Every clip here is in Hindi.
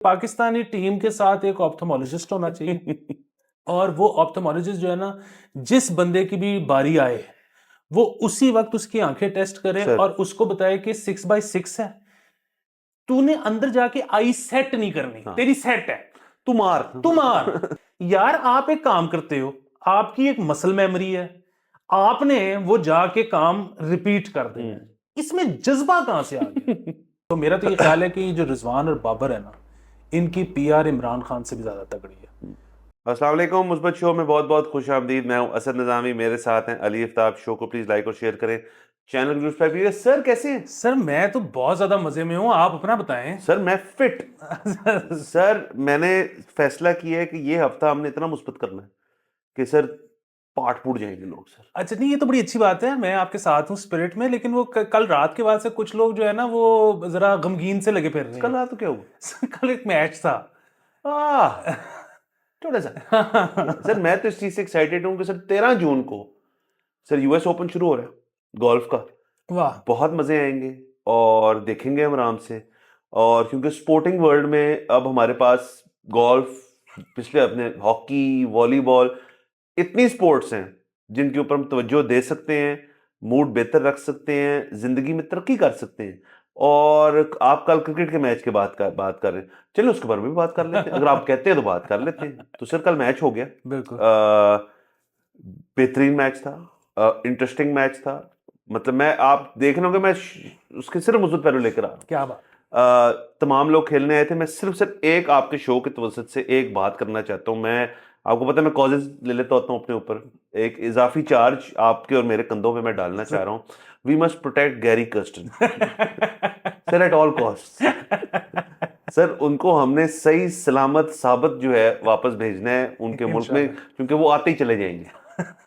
पाकिस्तानी टीम के साथ एक ऑप्थेमोलॉजिस्ट होना चाहिए और वो ऑप्थेमोलॉजिस्ट जो है ना, जिस बंदे की भी बारी आए वो उसी वक्त उसकी आंखें टेस्ट करे सर। और उसको बताए कि 6x6 है, तूने अंदर जाके आई सेट नहीं करनी, हाँ। तेरी सेट है, तू मार यार। आप एक काम करते हो, आपकी एक मसल मेमोरी है, आपने वो जाके काम रिपीट कर देना है, इसमें जज्बा कहां से आ गया? तो मेरा तो ये ख्याल है कि जो रिजवान और बाबर है ना, इनकी पीआर इमरान खान से भी ज्यादा तगड़ी है। अस्सलाम वालेकुम, मुस्बत शो में बहुत बहुत खुश आमदीद। मैं हूं असद निज़ामी, मेरे साथ हैं अली आफ्ताब। शो को प्लीज लाइक और शेयर करें, चैनल को सब्सक्राइब कीजिए। सर कैसे हैं? सर मैं तो बहुत ज्यादा मजे में हूं, आप अपना बताएं। सर मैं फिट। सर मैंने फैसला किया है कि ये हफ्ता हमने इतना मुस्बत करना है कि सर पाट फूट जाएंगे लोग सर। अच्छा नहीं, ये तो बड़ी अच्छी बात है, मैं आपके साथ हूँ स्पिरिट में, लेकिन वो कल रात के बाद से कुछ लोग जो है ना वो जरा गमगीन से लगे फिर रहे कल हैं। रात तो क्या हुआ? कल एक मैच था। आह, थोड़ा सा सर मैं तो इस चीज से एक्साइटेड हूँ कि सर 13 जून को सर यूएस ओपन शुरू हो रहा है गोल्फ का। वाह। बहुत मजे आएंगे और देखेंगे हम आराम से। और क्योंकि स्पोर्टिंग वर्ल्ड में अब हमारे पास गोल्फ, पिछले अपने हॉकी, वॉलीबॉल, इतनी स्पोर्ट्स हैं जिनके ऊपर हम तवज्जो दे सकते हैं, मूड बेहतर रख सकते हैं, जिंदगी में तरक्की कर सकते हैं। और आप कल क्रिकेट के मैच के बात कर रहे हैं, चलिए उसके बारे में भी बात कर लेते हैं। अगर आप कहते हैं तो बात कर लेते हैं। तो सर कल मैच हो गया, बिल्कुल। बेहतरीन मैच था, इंटरेस्टिंग मैच था। मतलब मैं, आप देख रहे होंगे, मैं उसके सिर्फ मुझे पहले लेकर आ रहा हूँ। क्या बात। तमाम लोग खेलने आए थे। मैं सिर्फ एक आपके शो की तवज्जुह से एक बात करना चाहता हूँ। मैं, आपको पता है मैं कॉजेज ले लेता होता हूँ अपने ऊपर, एक इजाफी चार्ज आपके और मेरे कंधों पे मैं डालना चाह रहा हूँ। We must protect Gary Kirsten sir at all cost. Sir उनको हमने सही सलामत साबित जो है वापस भेजना है उनके मुल्क में, क्योंकि वो आते ही चले जाएंगे।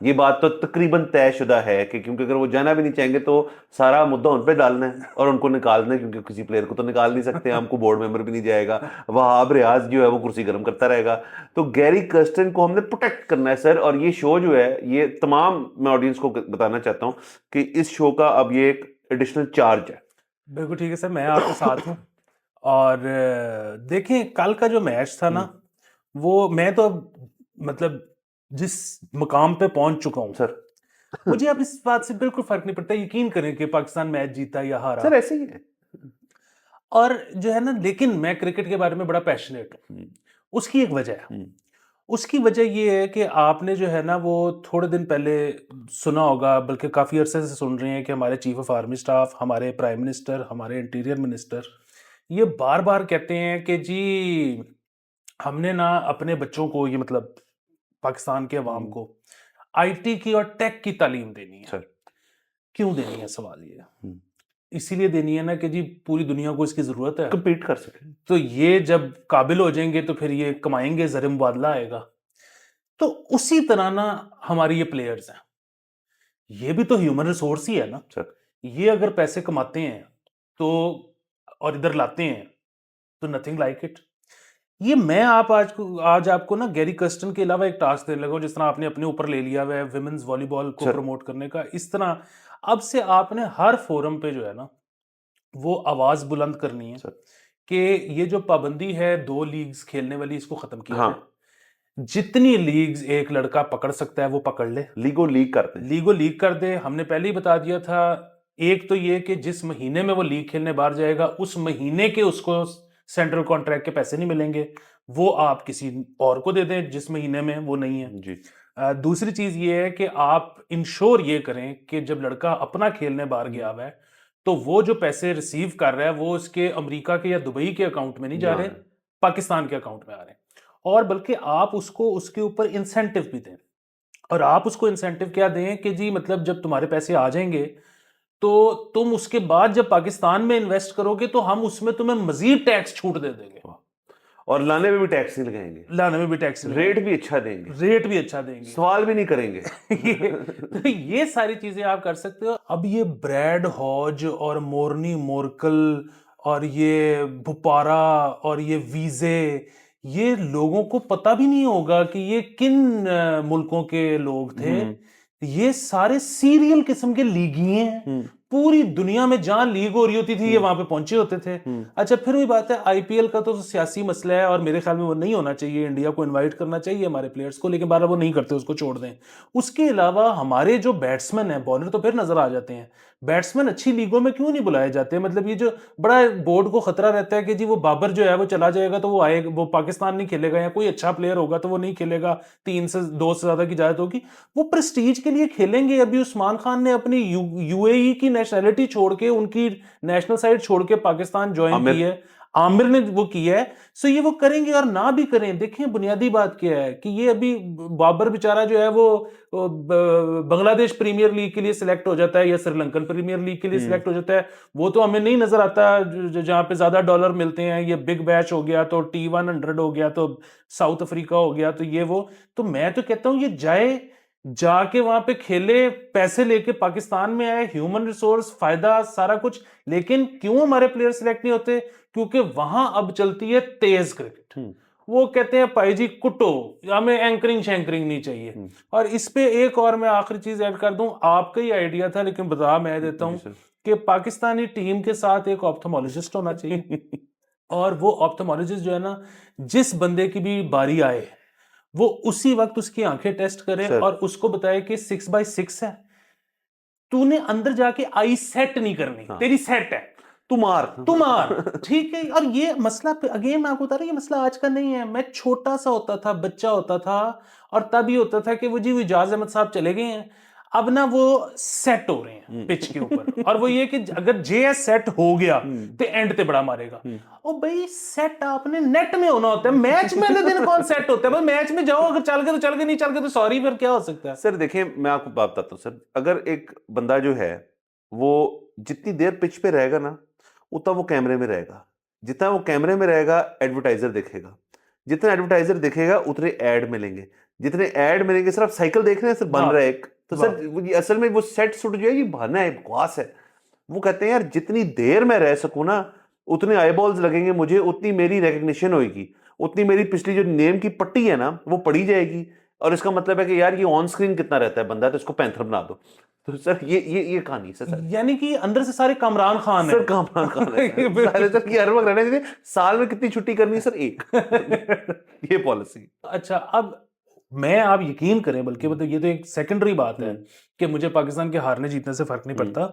ये बात तो तकरीबन तयशुदा है कि क्योंकि अगर वो जाना भी नहीं चाहेंगे तो सारा मुद्दा उन पे डालना है और उनको निकालना है, क्योंकि किसी प्लेयर को तो निकाल नहीं सकते, हमको बोर्ड मेंबर भी नहीं जाएगा, वहाब रियाज जो है वो कुर्सी गर्म करता रहेगा। तो गैरी कर्स्टन को हमने प्रोटेक्ट करना है सर। और ये शो जो है, ये तमाम मैं ऑडियंस को बताना चाहता हूँ कि इस शो का अब ये एक एडिशनल चार्ज है। बिल्कुल ठीक है सर, मैं आपके साथ हूँ। और देखें कल का जो मैच था ना, वो मैं तो अब मतलब जिस मुकाम पे पहुंच चुका हूँ सर मुझे अब इस बात से बिल्कुल फर्क नहीं पड़ता, यकीन करें कि पाकिस्तान मैच जीता या हारा। सर ऐसे ही है। और जो है ना, लेकिन मैं क्रिकेट के बारे में बड़ा पैशनेट हूँ। उसकी एक वजह है, उसकी वजह ये है कि आपने जो है ना वो थोड़े दिन पहले सुना होगा, बल्कि काफ़ी अरसे से सुन रहे हैं कि हमारे चीफ ऑफ आर्मी स्टाफ, हमारे प्राइम मिनिस्टर, हमारे इंटीरियर मिनिस्टर ये बार बार कहते हैं कि जी हमने ना अपने बच्चों को, ये मतलब पाकिस्तान के अवाम को आईटी की और टेक की तालीम देनी है। सर क्यों देनी है, सवाल ये इसीलिए देनी है ना कि जी पूरी दुनिया को इसकी ज़रूरत है, कम्पीट कर सके। तो ये जब काबिल हो जाएंगे तो फिर ये कमाएंगे, ज़र मुबादला आएगा। तो उसी तरह ना हमारी ये प्लेयर्स हैं, ये भी तो ह्यूमन रिसोर्स ही है ना सर ये अगर पैसे कमाते हैं तो और इधर लाते हैं तो नथिंग लाइक इट। ये मैं आज आपको ना गैरी कर्स्टन के अलावा एक टास्क देने लगा हूं, जिस तरह आपने अपने ऊपर ले लिया हुआ है विमेंस वॉलीबॉल को सर प्रमोट करने का, इस तरह अब से आपने हर फोरम पे जो है ना वो आवाज बुलंद करनी है सर कि ये जो पाबंदी है 2 लीग्स खेलने वाली, इसको खत्म किया हाँ, जाए। जितनी लीग्स एक लड़का पकड़ सकता है वो पकड़ ले, लीगो लीग करते हैं। लीगो लीग कर दे। हमने पहले ही बता दिया था, एक तो ये कि जिस महीने में वो लीग खेलने बाहर जाएगा उस महीने के उसको सेंट्रल कॉन्ट्रैक्ट के पैसे नहीं मिलेंगे, वो आप किसी और को दे दें जिस महीने में वो नहीं है। जी दूसरी चीज ये है कि आप इंश्योर ये करें कि जब लड़का अपना खेलने बाहर गया हुआ है तो वो जो पैसे रिसीव कर रहा है वो उसके अमेरिका के या दुबई के अकाउंट में नहीं जा रहे, पाकिस्तान के अकाउंट में आ रहे हैं। और बल्कि आप उसको उसके ऊपर इंसेंटिव भी दें, और आप उसको इंसेंटिव क्या दें कि जी मतलब जब तुम्हारे पैसे आ जाएंगे तो तुम उसके बाद जब पाकिस्तान में इन्वेस्ट करोगे तो हम उसमें तुम्हें मजीद टैक्स छूट दे देंगे, और लाने में भी टैक्स नहीं लगाएंगे, लाने में भी टैक्स रेट भी अच्छा देंगे, रेट भी अच्छा देंगे, सवाल भी नहीं करेंगे। तो ये सारी चीजें आप कर सकते हो। अब ये ब्रैड हॉज और मोर्नी मोरकल और ये भुपारा और ये वीजे, ये लोगों को पता भी नहीं होगा कि ये किन मुल्कों के लोग थे। ये सारे सीरियल किस्म के लीगिए हैं, पूरी दुनिया में जहां लीग हो रही होती थी ये वहां पे पहुंचे होते थे। अच्छा, फिर वही बात है, आईपीएल का तो सियासी मसला है और मेरे ख्याल में वो नहीं होना चाहिए, इंडिया को इनवाइट करना चाहिए हमारे प्लेयर्स को, लेकिन बार वो नहीं करते, उसको छोड़ दें। उसके अलावा हमारे जो बैट्समैन हैं, बॉलर तो फिर नजर आ जाते हैं, बैट्समैन अच्छी लीगों में क्यों नहीं बुलाए जाते? मतलब ये जो बड़ा बोर्ड को खतरा रहता है कि जी वो बाबर जो है वो चला जाएगा तो वो आएगा, वो पाकिस्तान नहीं खेलेगा, या कोई अच्छा प्लेयर होगा तो वो नहीं खेलेगा, 3 से 2 से ज्यादा की इजाजत होगी, वो प्रेस्टीज के लिए खेलेंगे। अभी उस्मान खान ने अपनी यूएई की नेशनैलिटी छोड़ के, उनकी नेशनल साइड छोड़ के पाकिस्तान ज्वाइन की है, आमिर ने वो किया है। सो ये वो करेंगे और ना भी करें, देखें बुनियादी बात क्या है कि ये अभी बाबर बेचारा जो है वो बांग्लादेश प्रीमियर लीग के लिए सिलेक्ट हो जाता है या श्रीलंकन प्रीमियर लीग के लिए सिलेक्ट हो जाता है, वो तो हमें नहीं नजर आता, जहां पे ज्यादा डॉलर मिलते हैं। ये बिग बैश हो गया तो T100 हो गया तो साउथ अफ्रीका हो गया तो ये वो। तो मैं तो कहता हूं ये जाए, जाके वहां पे खेले, पैसे लेके पाकिस्तान में आए, ह्यूमन रिसोर्स, फायदा, सारा कुछ। लेकिन क्यों हमारे प्लेयर सिलेक्ट नहीं होते? क्योंकि वहां अब चलती है तेज क्रिकेट। वो कहते हैं भाई जी कुटो, हमें एंकरिंग शैंकरिंग नहीं चाहिए। और इस पे एक और मैं आखिरी चीज ऐड कर दूं, आपका ही आइडिया था लेकिन बता मैं देता हूं कि पाकिस्तानी टीम के साथ एक ऑप्थेमोलॉजिस्ट होना चाहिए। और वो ऑप्थेमोलॉजिस्ट जो है ना, जिस बंदे की भी बारी आए वो उसी वक्त उसकी आंखें टेस्ट करे और उसको बताए कि 6x6 है, तूने अंदर जाके आई सेट नहीं करनी, तेरी सेट है, तुमार ठीक है। और ये मसला अगेन मैं आपको बता रहा हूं, ये मसला आज का नहीं है। मैं छोटा सा होता था, बच्चा होता था, और तब ही होता था कि वो जी इजाज अहमद साहब चले गए हैं, अब ना वो सेट हो रहे हैं पिच के ऊपर। और वो ये कि अगर जेएस सेट हो गया तो एंड पे बड़ा मारेगा। ओ भाई सेट आपने नेट में होना होता है, मैच में दिन कौन सेट होता है? मैच में जाओ, अगर चल गए तो चल गए, नहीं चल गए तो सॉरी, फिर क्या हो सकता है? सर देखिए, मैं आपको बात बताता हूँ सर, अगर एक बंदा जो है वो जितनी देर पिच पे रहेगा ना, उतना वो कैमरे में रहेगा, जितना वो कैमरे में रहेगा एडवर्टाइजर देखेगा, जितना एडवर्टाइजर देखेगा उतने ऐड मिलेंगे, जितने ऐड मिलेंगे। सर आप साइकिल देख रहे हैं सर, बन रहा है एक, तो सर असल में वो सेट सुट जो है ये बहाना है, बकवास है। वो कहते हैं यार जितनी देर मैं रह सकूं ना, उतने आईबॉल्स लगेंगे मुझे, उतनी मेरी रिकग्निशन होगी, उतनी मेरी पिछली जो नेम की पट्टी है ना वो पड़ी जाएगी। और इसका मतलब है कि यार ये ऑन स्क्रीन कितना रहता है बंदा, तो इसको पैंथर बना दो। तो सर ये कहानी है सर। यानी कि अंदर से सारे कामरान खान है। सर कामरान खान है सारे सर की हर वक्त रहना चाहिए। साल में कितनी छुट्टी करनी है सर? एक ये पॉलिसी। अच्छा, अब मैं, आप यकीन करें, बल्कि मतलब ये तो एक सेकेंडरी बात है कि मुझे पाकिस्तान के हारने जीतने से फर्क नहीं पड़ता।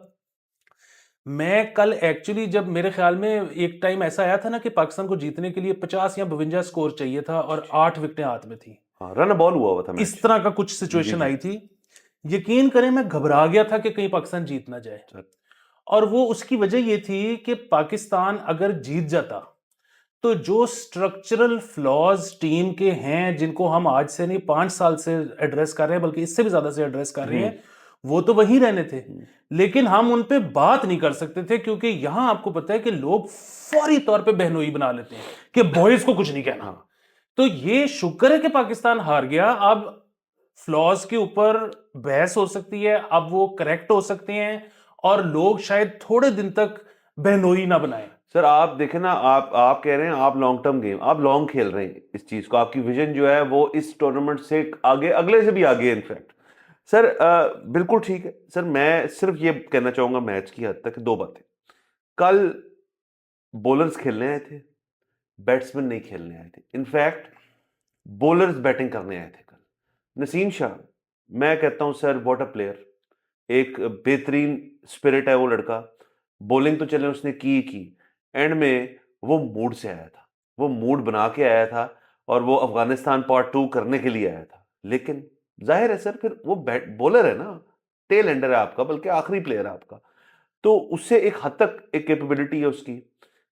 मैं कल एक्चुअली, जब मेरे ख्याल में एक टाइम ऐसा आया था ना कि पाकिस्तान को जीतने के लिए 50 या 52 स्कोर चाहिए था और 8 विकेटें हाथ में थी, रन बॉल हुआ था, इस तरह का कुछ सिचुएशन आई थी। यकीन करें मैं घबरा गया था कि कहीं पाकिस्तान जीत ना जाए। और वो उसकी वजह ये थी कि पाकिस्तान अगर जीत जाता तो जो स्ट्रक्चरल फ्लॉज टीम के हैं, जिनको हम आज से नहीं 5 साल से एड्रेस कर रहे हैं, बल्कि इससे भी ज्यादा से एड्रेस कर रहे हैं, वो तो वहीं रहने थे। लेकिन हम उन पे बात नहीं कर सकते थे क्योंकि यहां आपको पता है कि लोग फौरी तौर पे बहनोई बना लेते हैं कि बॉयज को कुछ नहीं कहना। तो ये शुक्र है कि पाकिस्तान हार गया। अब फ्लॉज के ऊपर बहस हो सकती है, अब वो करेक्ट हो सकते हैं और लोग शायद थोड़े दिन तक बहनोई ना बनाएं। सर आप देखें ना, आप कह रहे हैं आप लॉन्ग टर्म गेम, आप लॉन्ग खेल रहे हैं इस चीज को, आपकी विजन जो है वो इस टूर्नामेंट से आगे, अगले से भी आगे इनफैक्ट। सर बिल्कुल ठीक है सर। मैं सिर्फ ये कहना चाहूंगा मैच की हद तक दो बातें। कल बॉलर्स खेलने आए थे, बैट्समैन नहीं खेलने आए थे। इनफैक्ट बॉलर्स बैटिंग करने आए थे कल। नसीम शाह, मैं कहता हूं सर व्हाट अ प्लेयर, एक बेहतरीन स्पिरिट है वो लड़का। बॉलिंग तो चले उसने की एंड में वो मूड से आया था, वो मूड बना के आया था और वो अफगानिस्तान पार्ट 2 करने के लिए आया था। लेकिन जाहिर है सर, फिर वो बॉलर है ना, टेल एंडर है आपका, बल्कि आखिरी प्लेयर है आपका, तो उससे एक हद तक एक कैपेबिलिटी है उसकी।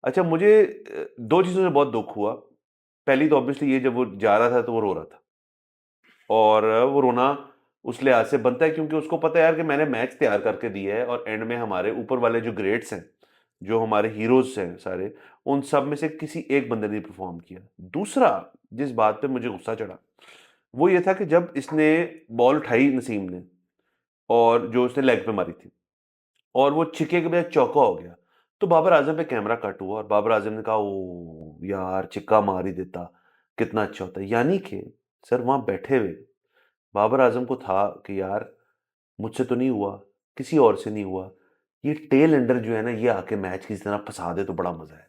अच्छा, मुझे दो चीजों से बहुत दुख हुआ। पहली तो ऑब्वियसली ये, जब वो जा रहा था तो वो रो रहा था, और वो रोना उस लिहाज से बनता है क्योंकि उसको पता है यार कि मैंने मैच तैयार करके दिया है और एंड में हमारे ऊपर वाले जो ग्रेड्स हैं, जो हमारे हीरोज हैं सारे, उन सब में से किसी एक बंदे ने परफॉर्म किया। दूसरा जिस बात पे मुझे गुस्सा चढ़ा वो ये था कि जब इसने बॉल उठाई नसीम ने, और जो उसने लेग पे मारी थी, और वो छिके के बजाय चौका हो गया, तो बाबर आजम पे कैमरा कट हुआ और बाबर आजम ने कहा ओ यार चिक्का मार ही देता, कितना अच्छा होता। यानी कि सर वहां बैठे हुए बाबर आजम को था कि यार मुझसे तो नहीं हुआ, किसी और से नहीं हुआ, ये टेल एंडर जो है ना, ये आके मैच की तरह फंसा दे तो बड़ा मजा है।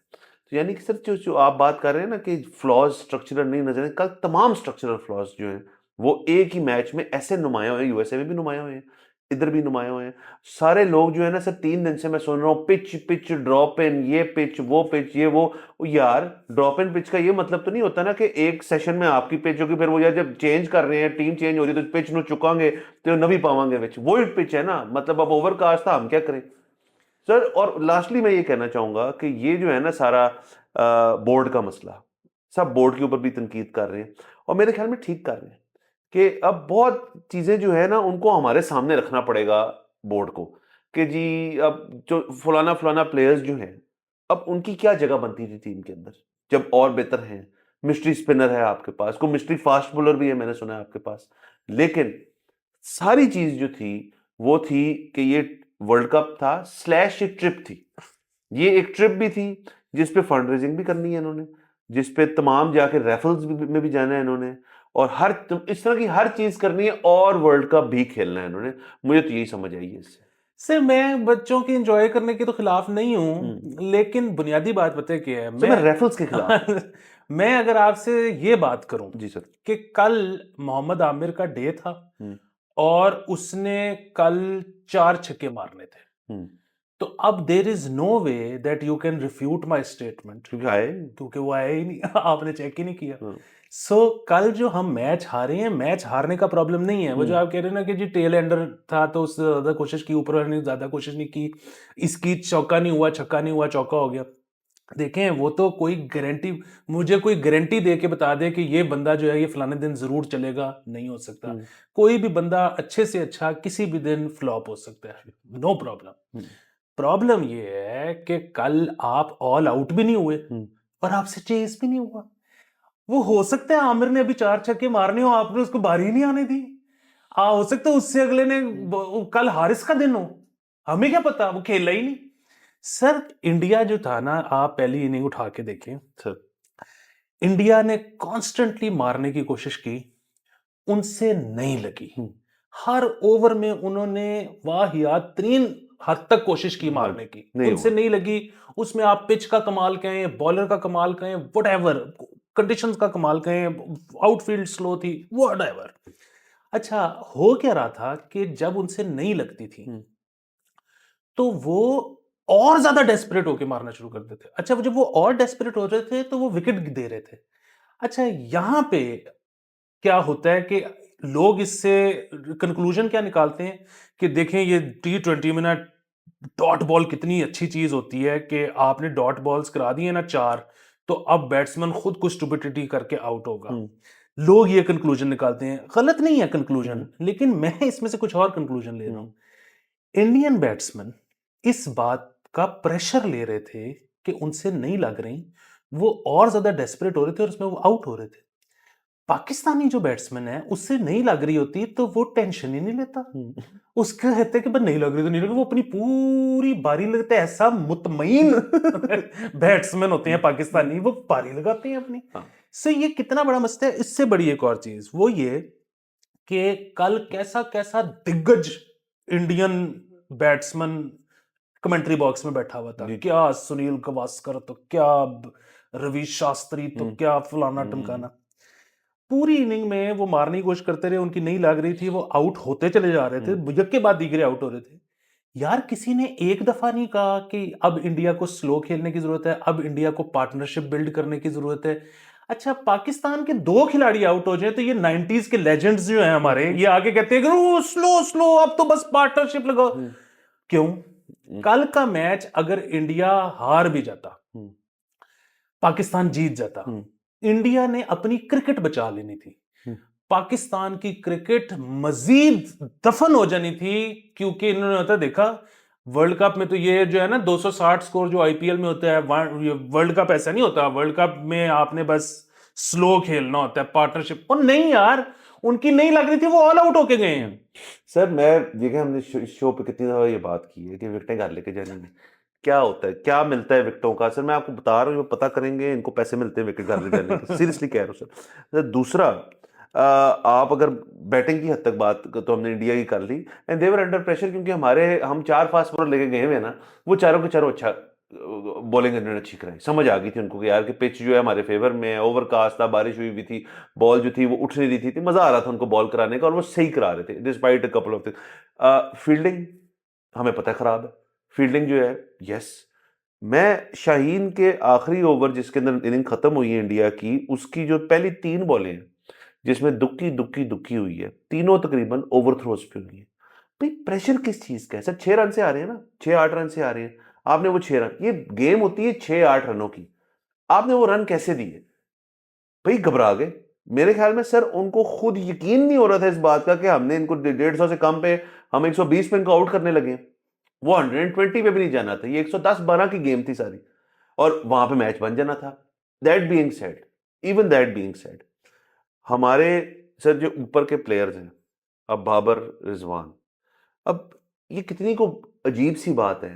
तो यानी कि सर जो आप बात कर रहे हैं ना कि फ्लॉज स्ट्रक्चरल नहीं नजर, कल तमाम स्ट्रक्चरल फ्लॉज जो हैं वो एक ही मैच में ऐसे नुमाया हुए हैं, यूएसए में भी नुमाया हुए हैं, इधर भी नुमाया हुए हैं। सारे लोग जो है ना सर, 3 दिन से मैं सुन रहा हूँ पिच पिच ड्रॉप इन, ये पिच वो पिच ये वो। यार ड्रॉप इन पिच का ये मतलब तो नहीं होता ना कि एक सेशन में आपकी पिच होगी, फिर वो यार जब चेंज कर रहे हैं, टीम चेंज हो रही है तो पिच नु चुकांगे तो नवी पावांगे विच वो पिच है ना, मतलब अब ओवरकास्ट था, हम क्या करें सर। और लास्टली मैं ये कहना चाहूंगा कि ये जो है ना सारा बोर्ड का मसला, सब बोर्ड के ऊपर भी तनकीद कर रहे हैं और मेरे ख्याल में ठीक कर रहे हैं कि अब बहुत चीजें जो है ना उनको हमारे सामने रखना पड़ेगा बोर्ड को, कि जी अब जो फलाना फलाना प्लेयर्स जो हैं अब उनकी क्या जगह बनती थी टीम के अंदर जब और बेहतर हैं। मिस्ट्री स्पिनर है आपके पास, कोई मिस्ट्री फास्ट बॉलर भी है मैंने सुना है आपके पास, लेकिन सारी चीज जो थी वो थी कि ये वर्ल्ड कप था स्लैश एक ट्रिप थी। ये एक ट्रिप भी थी जिसपे फंड रेजिंग भी करनी है इन्होंने, जिसपे तमाम जाके रेफल्स में भी जाना है इन्होंने, और इस तरह की हर चीज करनी है और वर्ल्ड कप भी खेलना है इन्होंने। मुझे तो यही समझ आई है इससे। सर मैं बच्चों की एंजॉय करने के तो खिलाफ नहीं हम्म। हूँ, लेकिन बुनियादी बात पता है क्या है, सर मैं रेफल्स के खिलाफ हूं। मैं अगर आपसे ये बात करूं जी सर। कि कल मोहम्मद आमिर का डे था हम्म। और उसने कल 4 छक्के मारने थे, हम्म। तो अब there is no way that you can refute my statement, क्योंकि आए। क्योंकि वो आया ही नहीं आपने चेक ही नहीं किया। हाँ। सो कल जो हम मैच हारे हैं, मैच हारने का प्रॉब्लम नहीं है, वो जो आप कह रहे हैं ना कि जी टेल एंडर था तो उससे ज्यादा कोशिश की, ऊपर वाले ने ज्यादा कोशिश नहीं की, इसकी चौका नहीं हुआ, छक्का नहीं हुआ, चौका हो गया। देखें वो तो कोई गारंटी, मुझे कोई गारंटी दे के बता दे कि ये बंदा जो है ये फलाने दिन जरूर चलेगा, नहीं हो सकता। कोई भी बंदा अच्छे से अच्छा किसी भी दिन फ्लॉप हो सकता है, नो प्रॉब्लम। प्रॉब्लम ये है कि कल आप ऑल आउट भी नहीं हुए और आपसे चेस भी नहीं हुआ। वो हो सकता है आमिर ने अभी 4 छक्के मारने हो, आपने उसको बारी नहीं आने दी। हो सकता है उससे अगले ने कल हारिस का दिन हो, हमें क्या पता, वो खेला ही नहीं। सर इंडिया जो था ना, आप पहली इनिंग उठा के देखें सर। इंडिया ने कॉन्स्टेंटली मारने की कोशिश की, उनसे नहीं लगी। हर ओवर में उन्होंने वाहियात तरीन हद तक कोशिश की मारने की, नहीं उनसे हुआ। नहीं लगी। उसमें आप पिच का कमाल कहें, बॉलर का कमाल कहें, वट कंडीशंस का कमाल कहें, आउटफील्ड स्लो थी, वट। अच्छा, हो क्या रहा था कि जब उनसे नहीं लगती थी तो वो और ज्यादा डेस्परेट होके मारना शुरू कर देते थे। अच्छा, जब वो और डेस्परेट हो रहे थे तो वो विकेट दे रहे थे। अच्छा, यहां पे क्या होता है कि लोग इससे कंक्लूजन क्या निकालते हैं कि देखें ये T20 में ना डॉट बॉल कितनी अच्छी चीज होती है कि आपने डॉट बॉल्स करा दिए ना 4, तो अब बैट्समैन खुद को स्टुपिडिटी करके आउट होगा। लोग ये कंक्लूजन निकालते हैं, गलत नहीं है कंक्लूजन, लेकिन मैं इसमें से कुछ और कंक्लूजन ले रहा हूं। इंडियन बैट्समैन इस बात का प्रेशर ले रहे थे कि उनसे नहीं लग रही, वो और ज्यादा डेस्परेट हो रहे थे और उसमें वो आउट हो रहे थे। पाकिस्तानी जो बैट्समैन है उससे नहीं लग रही होती तो वो टेंशन ही नहीं लेता, उसका कहते हैं कि बस नहीं लग रही तो नहीं लग रही, वो अपनी पूरी बारी लगते हैं। ऐसा मुतमईन बैट्समैन होते हैं पाकिस्तानी, वो बारी लगाते हैं अपनी। सो ये कितना बड़ा मसला है। इससे बड़ी एक और चीज वो ये कि कल कैसा कैसा दिग्गज इंडियन बैट्समैन कमेंट्री बॉक्स में बैठा हुआ था, क्या सुनील गावस्कर तो क्या रवि शास्त्री तो क्या फलाना टमकाना। पूरी इनिंग में वो मारने की कोशिश करते रहे, उनकी नहीं लग रही थी, वो आउट होते चले जा रहे थे, बुजक के बाद दीगरे आउट हो रहे थे। यार किसी ने एक दफा नहीं कहा कि अब इंडिया को स्लो खेलने की जरूरत है, अब इंडिया को पार्टनरशिप बिल्ड करने की जरूरत है। अच्छा, पाकिस्तान के 2 खिलाड़ी आउट हो जाए तो ये 90s के लेजेंड्स जो हैं हमारे, ये आगे कहते हैं कि स्लो स्लो अब तो बस पार्टनरशिप लगाओ। क्यों? कल का मैच अगर इंडिया हार भी जाता, पाकिस्तान जीत जाता, इंडिया ने अपनी क्रिकेट बचा लेनी थी, पाकिस्तान की क्रिकेट मजीद दफन हो जानी थी। क्योंकि इन्होंने होता देखा वर्ल्ड कप में तो ये जो है ना 260 स्कोर जो आईपीएल में होता है, वर्ल्ड कप ऐसा नहीं होता। वर्ल्ड कप में आपने बस स्लो खेलना होता है, पार्टनरशिप। और नहीं यार, उनकी नहीं लग रही थी, वो ऑल आउट होके गए हैं। सर मैं देखिए हमने इस शो पे कितनी दफा ये बात की है कि विकेटें घर लेके जाने में क्या होता है, क्या मिलता है विकेटों का। सर मैं आपको बता रहा हूँ, पता करेंगे, इनको पैसे मिलते हैं विकेट घर ले जाने के, सीरियसली कह रहा हूँ सर। दूसरा आप अगर बैटिंग की हद तक बात तो हमने इंडिया की कर ली, एंड देवर अंडर प्रेशर, क्योंकि हम 4 फास्ट बॉलर लेके गए हुए ना, वो चारों के चारों अच्छा बॉलिंग इन्होंने अच्छी कराई। समझ आ गई थी उनको कि यार कि पिच जो है हमारे फेवर में है, ओवरकास्ट था, बारिश हुई हुई थी, बॉल जो थी वो उठ नहीं रही थी, मजा आ रहा था उनको बॉल कराने का, और वो सही करा रहे थे despite a couple of things. Fielding हमें पता है खराब है, फील्डिंग जो है, यस। मैं शाहीन के आखिरी ओवर जिसके अंदर इनिंग खत्म हुई है इंडिया की, उसकी जो पहली 3 बॉलें हैं जिसमें दुक्की दुक्की दुक्की हुई है, तीनों तकरीबन ओवर थ्रोज पे हुई है। भाई प्रेशर किस चीज का है सर? 6 रन से आ रहे हैं ना, 6-8 रन से आ रहे हैं, आपने वो 6 रन, ये गेम होती है 6-8 रनों की, आपने वो रन कैसे दिए? भाई घबरा गए मेरे ख्याल में सर, उनको खुद यकीन नहीं हो रहा था इस बात का कि हमने इनको 150 से कम पे, हम 120 पे इनको आउट करने लगे हैं। वो 120 पे भी नहीं जाना था, ये 110-12 की गेम थी सारी, और वहां पे मैच बन जाना था। That being said, even that being said, हमारे सर जो ऊपर के प्लेयर्स हैं, अब बाबर, रिजवान, अब ये कितनी को अजीब सी बात है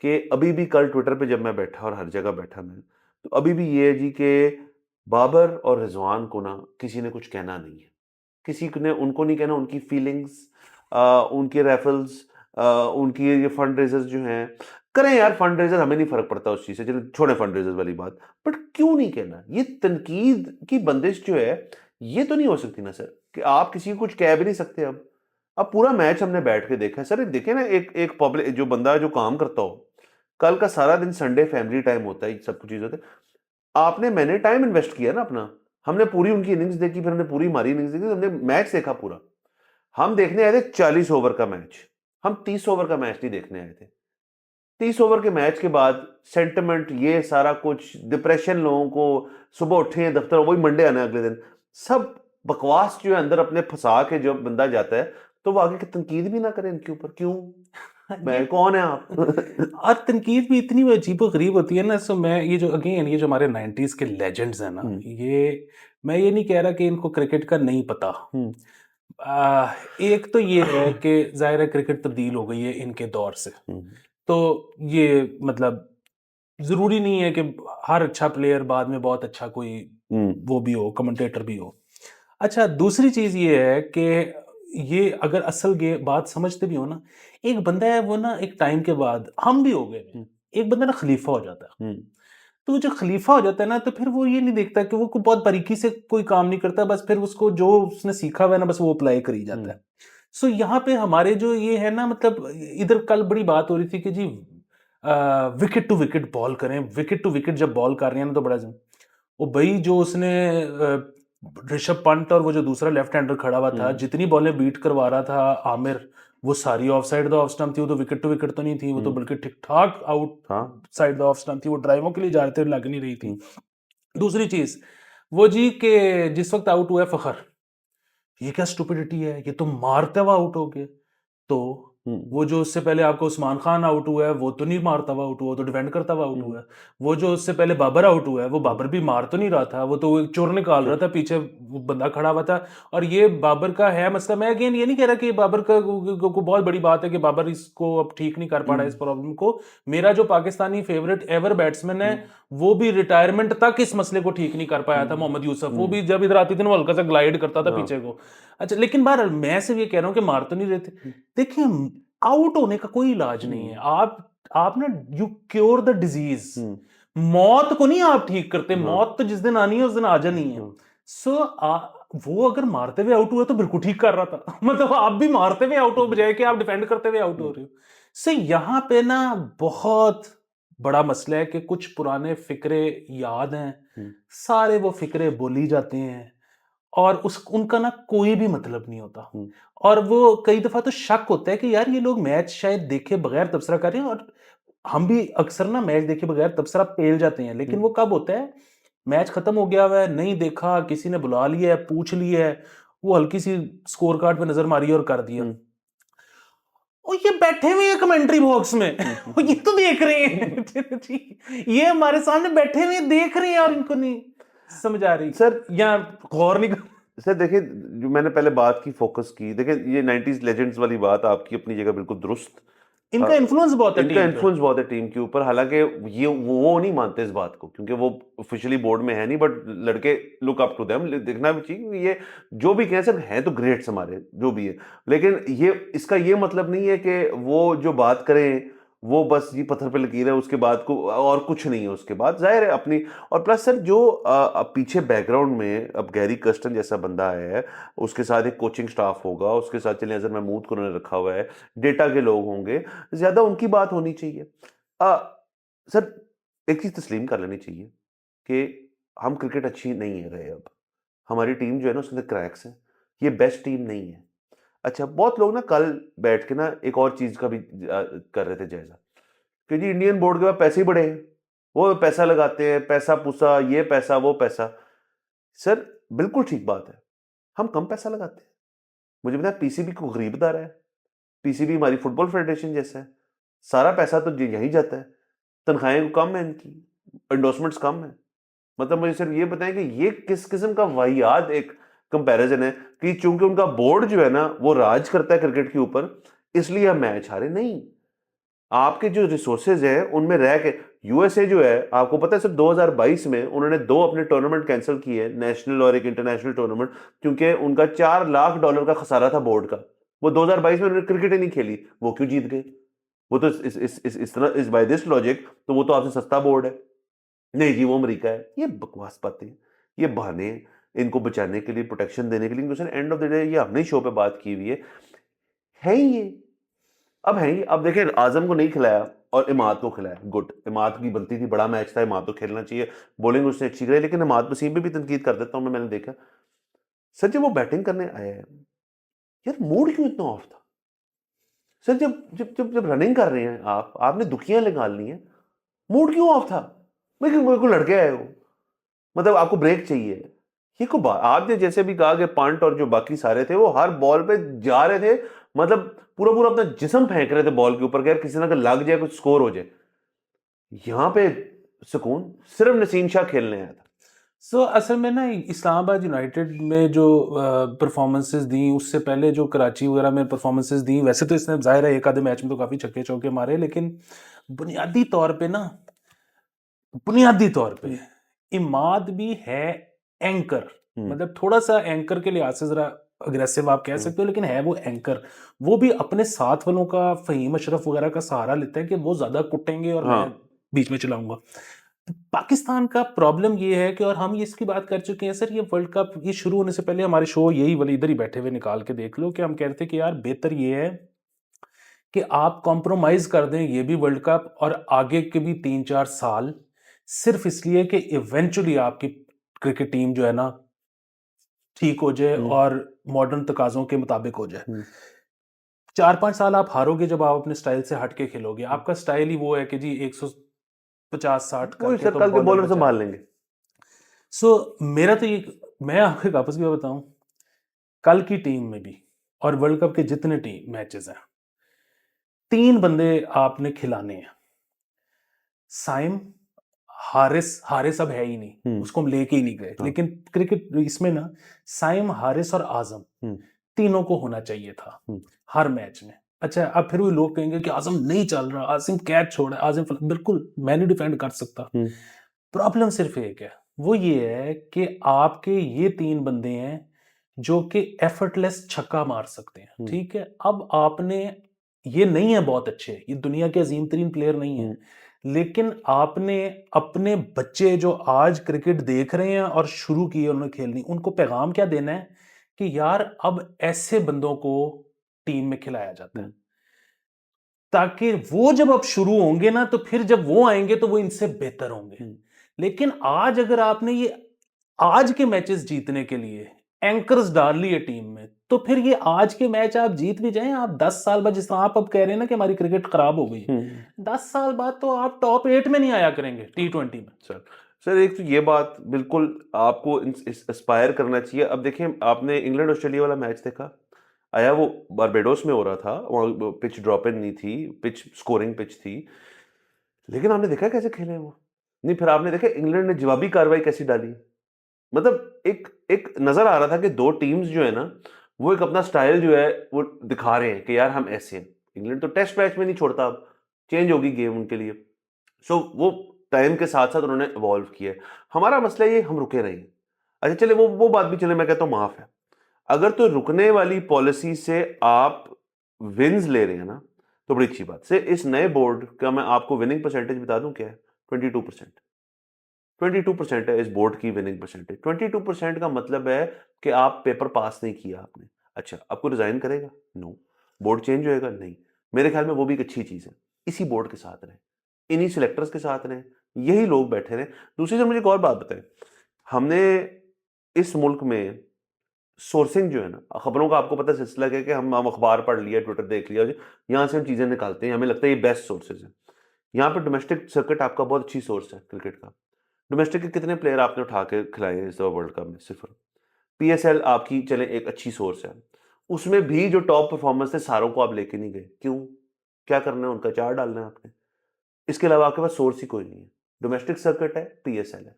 कि अभी भी कल ट्विटर पे जब मैं बैठा और हर जगह बैठा मैं, तो अभी भी ये है जी कि बाबर और रिजवान को ना किसी ने कुछ कहना नहीं है, किसी ने उनको नहीं कहना, उनकी फीलिंग्स, उनके रेफल्स, उनकी ये फंड रेजर्स जो हैं, करें यार फंड रेजर, हमें नहीं फर्क पड़ता उस चीज से, चलो छोड़े फंड रेजर्स वाली बात, बट क्यों नहीं कहना? ये तनकीद की बंदिश जो है, ये तो नहीं हो सकती ना सर, कि आप किसी को कुछ कह भी नहीं सकते। अब पूरा मैच हमने बैठ के देखा है सर, देखे ना, एक एक पब्लिक जो बंदा जो काम करता हो, कल का सारा दिन संडे फैमिली टाइम होता है, सब कुछ चीज होता है, मैंने टाइम इन्वेस्ट किया ना अपना, हमने पूरी उनकी इनिंग्स देखी, फिर हमने पूरी हमारी इनिंग्स देखी, हमने मैच देखा पूरा। हम देखने आए थे 40 ओवर का मैच, हम 30 ओवर का मैच नहीं देखने आए थे। 30 ओवर के मैच के बाद सेंटिमेंट, ये सारा कुछ डिप्रेशन, लोगों को सुबह उठे हैं दफ्तर, वही मंडे आना अगले दिन, सब बकवास जो है अंदर अपने फंसा के जो बंदा जाता है, तो वो आगे की तनकीद भी ना करे इनके ऊपर, क्यों? ये मैं कौन है आप? और तनकीद भी इतनी अजीबो गरीब होती है ना। सो मैं ये जो अगेन ये जो हमारे 90s के लेजेंड्स हैं ना, ये मैं ये नहीं कह रहा कि इनको क्रिकेट का नहीं पता। एक तो ये है कि जाहिर है क्रिकेट तब्दील हो गई है इनके दौर से, तो ये मतलब जरूरी नहीं है कि हर अच्छा प्लेयर बाद में बहुत अच्छा कोई वो भी हो, कमेंटेटर भी हो। अच्छा, दूसरी चीज ये है कि ये अगर असल बात समझते भी हो ना, एक बंदा है वो ना एक टाइम के बाद, हम भी हो गए हैं, एक बंदा ना खलीफा हो जाता है। तो वो जो खलीफा हो जाता है ना, तो फिर वो ये नहीं देखता कि वो बहुत बारीकी से कोई काम नहीं करता, बस फिर उसको जो उसने सीखा हुआ है ना, बस वो अप्लाई करी जाता है। सो यहाँ पे हमारे जो ये है ना, मतलब इधर कल बड़ी बात हो रही थी कि जी विकेट टू विकेट बॉल करें, विकेट टू विकेट जब बॉल कर रहे हैं ना, तो बड़ा वो भाई जो उसने ऋषभ पंत और वो जो दूसरा लेफ्ट हैंडर खड़ा हुआ था, जितनी बॉलें बीट करवा रहा था आमिर, वो सारी of side the off stump थी, वो तो विकेट टू विकेट तो नहीं थी, वो तो बल्कि ठीक ठाक out side the off stump थी, वो ड्राइवों के लिए जा रहे थे, लग नहीं रही थी। दूसरी चीज वो जी के जिस वक्त आउट हुआ है फखर, ये क्या स्टुपिडिटी है, ये तो मारते हुआ आउट हो गया। तो वो जो उससे पहले आपको उस्मान खान आउट हुआ है, वो तो नहीं मारता हुआ आउट हुआ, वो तो डिफेंड करता हुआ आउट हुआ है। वो जो उससे पहले बाबर आउट हुआ है, वो बाबर भी मार तो नहीं रहा था, वो तो एक चोर निकाल रहा था, पीछे वो बंदा खड़ा हुआ था। और ये बाबर का है मसला। मैं अगेन ये नहीं कह रहा कि बाबर का को बहुत बड़ी बात है कि बाबर इसको अब ठीक नहीं कर पा रहा है इस प्रॉब्लम को। मेरा जो पाकिस्तानी फेवरेट एवर बैट्समैन है, वो भी रिटायरमेंट तक इस मसले को ठीक नहीं कर पाया था, मोहम्मद यूसुफ। वो भी जब इधर आती थी ना, वो हल्का सा ग्लाइड करता था पीछे को। अच्छा, लेकिन बहरहाल मैं सिर्फ ये कह रहा हूँ कि मार तो नहीं रहे थे। देखिए, आउट होने का कोई इलाज नहीं है। आप ना यू क्योर द डिजीज, मौत को नहीं आप ठीक करते। मौत तो जिस दिन आनी है उस दिन आ जानी है। सो वो अगर मारते हुए आउट हुआ तो बिल्कुल ठीक कर रहा था। मतलब आप भी मारते हुए आउट हो, बजाय कि आप डिफेंड करते हुए आउट हो रहे हो। सो यहाँ पे ना बहुत बड़ा मसला है कि कुछ पुराने फिक्रे याद हैं, सारे वो फिक्रे बोली जाते हैं और उनका ना कोई भी मतलब नहीं होता। और वो कई दफा तो शक होता है कि यार ये लोग मैच शायद देखे बगैर तबसरा कर रहे हैं। और हम भी अक्सर ना मैच देखे बगैर तबसरा पेल जाते हैं। लेकिन वो कब होता है, मैच खत्म हो गया हुआ है, नहीं देखा, किसी ने बुला लिया है, पूछ लिया है, वो हल्की सी स्कोर कार्ड पे नजर मारी और कर दिया। और ये बैठे हुए हैं कमेंट्री बॉक्स में, ये तो देख रहे हैं। ये हमारे सामने बैठे हुए देख रहे हैं और इनको नहीं समझ आ रही सर, या गौर नहीं कर। सर देखिए, जो मैंने पहले बात की, फोकस की, देखिए ये 90s लेजेंड्स वाली बात आपकी अपनी जगह बिल्कुल दुरुस्त, इनका इन्फ्लुएंस बहुत है इनका टीम पे। इन्फ्लुएंस बहुत है टीम के ऊपर, हालांकि ये वो नहीं मानते इस बात को क्योंकि वो ऑफिशियली बोर्ड में है नहीं, बट लड़के लुक अप टू देम, देखना भी चाहिए कि ये जो भी कह सकते हैं तो ग्रेट्स हमारे जो भी है, लेकिन ये इसका ये मतलब नहीं है कि वो जो बात करें वो बस ये पत्थर पे लकीर है, उसके बाद को और कुछ नहीं है उसके बाद, जाहिर है अपनी। और प्लस सर जो अब पीछे बैकग्राउंड में अब गैरी कर्स्टन जैसा बंदा है, उसके साथ एक कोचिंग स्टाफ होगा, उसके साथ चलिए अजहर महमूद को उन्होंने रखा हुआ है, डेटा के लोग होंगे, ज्यादा उनकी बात होनी चाहिए। आ, सर एक चीज तस्लीम कर लेनी चाहिए कि हम क्रिकेट अच्छी नहीं है रहे, अब हमारी टीम जो है ना उसके अंदर क्रैक्स हैं, ये बेस्ट टीम नहीं है। अच्छा, बहुत लोग ना कल बैठ के ना एक और चीज का भी कर रहे थे जायजा कि जी इंडियन बोर्ड के पास पैसे ही बड़े हैं, वो पैसा लगाते हैं, पैसा पूसा, ये पैसा वो पैसा। सर बिल्कुल ठीक बात है, हम कम पैसा लगाते हैं। मुझे पता है पीसीबी को गरीबदार है, पीसीबी हमारी फुटबॉल फेडरेशन जैसा है, सारा पैसा तो यही जाता है, तनख्वाहें कम है इनकी, एंडोर्समेंट्स कम है। मतलब मुझे सिर्फ ये बताएं कि ये किस किस्म का वाहियात एक कंपैरिजन है कि चूंकि उनका बोर्ड जो है ना वो राज करता है क्रिकेट के ऊपर, इसलिए हम मैच हारे नहीं। आपके जो रिसोर्सेज हैं उनमें रह के, यूएसए जो है आपको पता है सिर्फ 2022 में उन्होंने 2 अपने टूर्नामेंट कैंसिल किए, नेशनल और एक इंटरनेशनल टूर्नामेंट, क्योंकि उनका $4 लाख का खसारा था बोर्ड का। वो 2022 में उन्होंने क्रिकेट ही नहीं खेली, वो क्यों जीत गए? वो तो इस तरह, इस बाय दिस लॉजिक तो वो तो आपसे सस्ता बोर्ड है। नहीं जी वो अमेरिका है, ये बकवास बातें, ये बहाने हैं इनको बचाने के लिए, प्रोटेक्शन देने के लिए। एंड ऑफ द डे ये हमने शो पे बात की हुई है ही ये, अब है ही। अब देखिए आजम को नहीं खिलाया और इमाद को खिलाया, गुड, इमाद की बनती थी, बड़ा मैच था, इमाद को खेलना चाहिए, बॉलिंग उसने अच्छी कराई, लेकिन इमाद वसीम पे भी तनकीद कर देता हूं मैंने देखा सर जब वो बैटिंग करने आया है, यार मूड क्यों इतना ऑफ था? सर जब जब जब जब रनिंग कर रहे हैं आप, आपने दुखियां निकालनी है, मूड क्यों ऑफ था? मेरे को लड़के आए हो, मतलब आपको ब्रेक चाहिए। ये को आपने जैसे भी कहा कि पंट और जो बाकी सारे थे वो हर बॉल पे जा रहे थे, मतलब पूरा पूरा अपना जिस्म फेंक रहे थे बॉल के ऊपर कि यार किसी ना लग जाए, कुछ स्कोर हो जाए। यहां पे सुकून सिर्फ नसीम शाह खेलने आया था। असल में ना इस्लामाबाद यूनाइटेड में जो परफॉर्मेंसेस दी, उससे पहले जो कराची वगैरह में परफॉर्मेंसेस दी, वैसे तो इसने जाहिर है एक आधे मैच में तो काफ़ी छक्के चौके मारे, लेकिन बुनियादी तौर पे ना, बुनियादी तौर पे इमाद भी है एंकर, मतलब थोड़ा सा एंकर के लिहाज से जरा अग्रेसिव आप कह सकते हो, लेकिन है वो एंकर। वो भी अपने साथ वालों का, फहीम अशरफ वगैरह का सहारा लेता है कि वो ज्यादा कुटेंगे और मैं बीच में चलाऊंगा। पाकिस्तान का प्रॉब्लम ये है कि, और हम इसकी बात कर चुके हैं सर, ये वर्ल्ड कप ये शुरू होने से पहले हमारे शो यही वाले इधर ही बैठे हुए निकाल के देख लो कि हम कह रहे थे कि यार बेहतर ये है कि आप कॉम्प्रोमाइज कर दें ये भी वर्ल्ड कप और आगे के भी 3-4 साल, सिर्फ इसलिए कि इवेंचुअली आपकी क्रिकेट टीम जो है ना ठीक हो जाए और मॉडर्न तकाजों के मुताबिक हो जाए। 4-5 साल आप हारोगे जब आप अपने स्टाइल से हटके खेलोगे, आपका स्टाइल ही वो है कि जी 150-60 करके तो कल के बॉलर बचा। संभाल लेंगे। मेरा तो ये, मैं आपको एक आपस में बताऊं, कल की टीम में भी और वर्ल्ड कप के जितने टीम मैचेस हैं, 3 बंदे आपने खिलाने हैं। साइम, हारिस, हारिस अब है ही नहीं, उसको हम लेके ही नहीं गए, लेकिन क्रिकेट इसमें ना साइम, हारिस और आजम तीनों को होना चाहिए था हर मैच में। अच्छा, अब फिर भी लोग कहेंगे कि आजम नहीं चल रहा, आसिम कैच छोड़ा, आजम, बिल्कुल मैं नहीं डिफेंड कर सकता। प्रॉब्लम सिर्फ एक है, वो ये है कि आपके ये 3 बंदे हैं जो कि एफर्टलेस छक्का मार सकते हैं, ठीक है। अब आपने, ये नहीं है बहुत अच्छे, ये दुनिया के अजीम तरीन प्लेयर नहीं है, लेकिन आपने अपने बच्चे जो आज क्रिकेट देख रहे हैं और शुरू की उन्होंने खेलनी, उनको पैगाम क्या देना है कि यार अब ऐसे बंदों को टीम में खिलाया जाता है, ताकि वो जब अब शुरू होंगे ना तो फिर जब वो आएंगे तो वो इनसे बेहतर होंगे। लेकिन आज अगर आपने ये आज के मैचेस जीतने के लिए एंकर्स डाल लिए टीम में, तो फिर ये आज के मैच आप जीत भी जाएं, आप 10 साल बाद, जिस तरह आप अब कह रहे हैं ना कि हमारी क्रिकेट खराब हो गई, 10 साल बाद तो आप टॉप 8 में नहीं आया करेंगे T20 में। सर एक तो ये बात बिल्कुल आपको इंस्पायर करना चाहिए। अब देखिए आपने इंग्लैंड ऑस्ट्रेलिया वाला मैच देखा, आया वो बारबेडोस में हो रहा था, वहाँ पिच ड्रॉप इन नहीं थी, पिच स्कोरिंग पिच थी, लेकिन आपने देखा कैसे खेले वो? नहीं, फिर आपने देखा इंग्लैंड ने जवाबी कार्रवाई कैसी डाली। मतलब एक एक नजर आ रहा था कि दो टीम्स जो है ना वो एक अपना स्टाइल जो है वो दिखा रहे हैं कि यार हम ऐसे हैं, इंग्लैंड तो टेस्ट मैच में नहीं छोड़ता, अब चेंज होगी गेम उनके लिए। सो वो टाइम के साथ साथ उन्होंने इवॉल्व किया है। हमारा मसला ये हम रुके रहे। अच्छा चले वो बात भी चले, मैं कहता हूँ माफ है। अगर तो रुकने वाली पॉलिसी से आप विन्स ले रहे हैं ना, तो बड़ी अच्छी बात से इस नए बोर्ड का मैं आपको विनिंग परसेंटेज बता दूं क्या है, 22%। 22% है इस बोर्ड की विनिंग परसेंटेज। 22% का मतलब है कि आप पेपर पास नहीं किया आपने। अच्छा, आपको रिजाइन करेगा? नो। बोर्ड चेंज होएगा? नहीं। मेरे ख्याल में वो भी एक अच्छी चीज है। इसी बोर्ड के साथ रहें, इन्हीं सिलेक्टर्स के साथ रहें, यही लोग बैठे रहें। दूसरी तरफ मुझे एक और बात बताएं, हमने इस मुल्क में सोर्सिंग जो है ना, खबरों का आपको पता सिलसिला क्या है कि हम अखबार पढ़ लिया, ट्विटर देख लिया, यहाँ से हम चीजें निकालते हैं, हमें लगता है ये बेस्ट सोर्सेज है। यहाँ पर डोमेस्टिक सर्किट आपका बहुत अच्छी सोर्स है क्रिकेट का। डोमेस्टिक के कितने प्लेयर आपने उठा के खिलाए हैं इस वर्ल्ड कप में? सिर्फ। पीएसएल आपकी चले एक अच्छी सोर्स है, उसमें भी जो टॉप परफॉर्मर्स थे सारों को आप लेके नहीं गए। क्यों? क्या करना है उनका? चार डालना है आपने। इसके अलावा आपके पास सोर्स ही कोई नहीं है। डोमेस्टिक सर्किट है, पीएसएल है,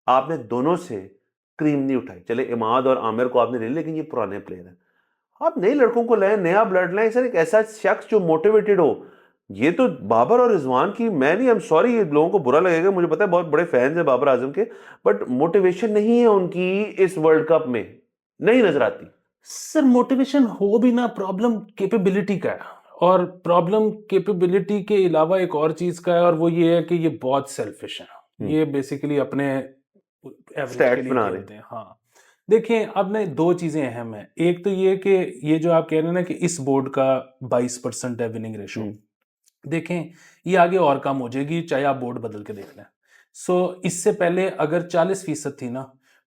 आपने दोनों से क्रीम नहीं उठाई। चले इमाद और आमिर को आपने ले, लेकिन ये पुराने प्लेयर हैं। आप नए लड़कों को लाएं, नया ब्लड लाएं सर, एक ऐसा शख्स जो मोटिवेटेड हो। ये तो बाबर और रिजवान की, मैं नहीं, आई एम सॉरी, ये लोगों को बुरा लगेगा, मुझे पता है बहुत बड़े फैंस हैं बाबर आजम के, बट मोटिवेशन नहीं है उनकी इस वर्ल्ड कप में, नहीं नजर आती। सर मोटिवेशन हो भी ना, प्रॉब्लम कैपेबिलिटी का है, और प्रॉब्लम कैपेबिलिटी के अलावा एक और चीज का है, और वो ये है कि ये बहुत सेल्फिश है। ये बेसिकली अपने एवरेज के स्टैट्स लिए बना रहे खेलते हैं। हाँ, देखें, अब ना दो चीजें अहम हैं। एक तो ये कि ये जो आप कह रहे हैं ना कि इस बोर्ड का 22% है विनिंग रेशो, देखें ये आगे और कम हो जाएगी चाहे आप बोर्ड बदल के देख लें। सो इससे पहले अगर 40% थी ना,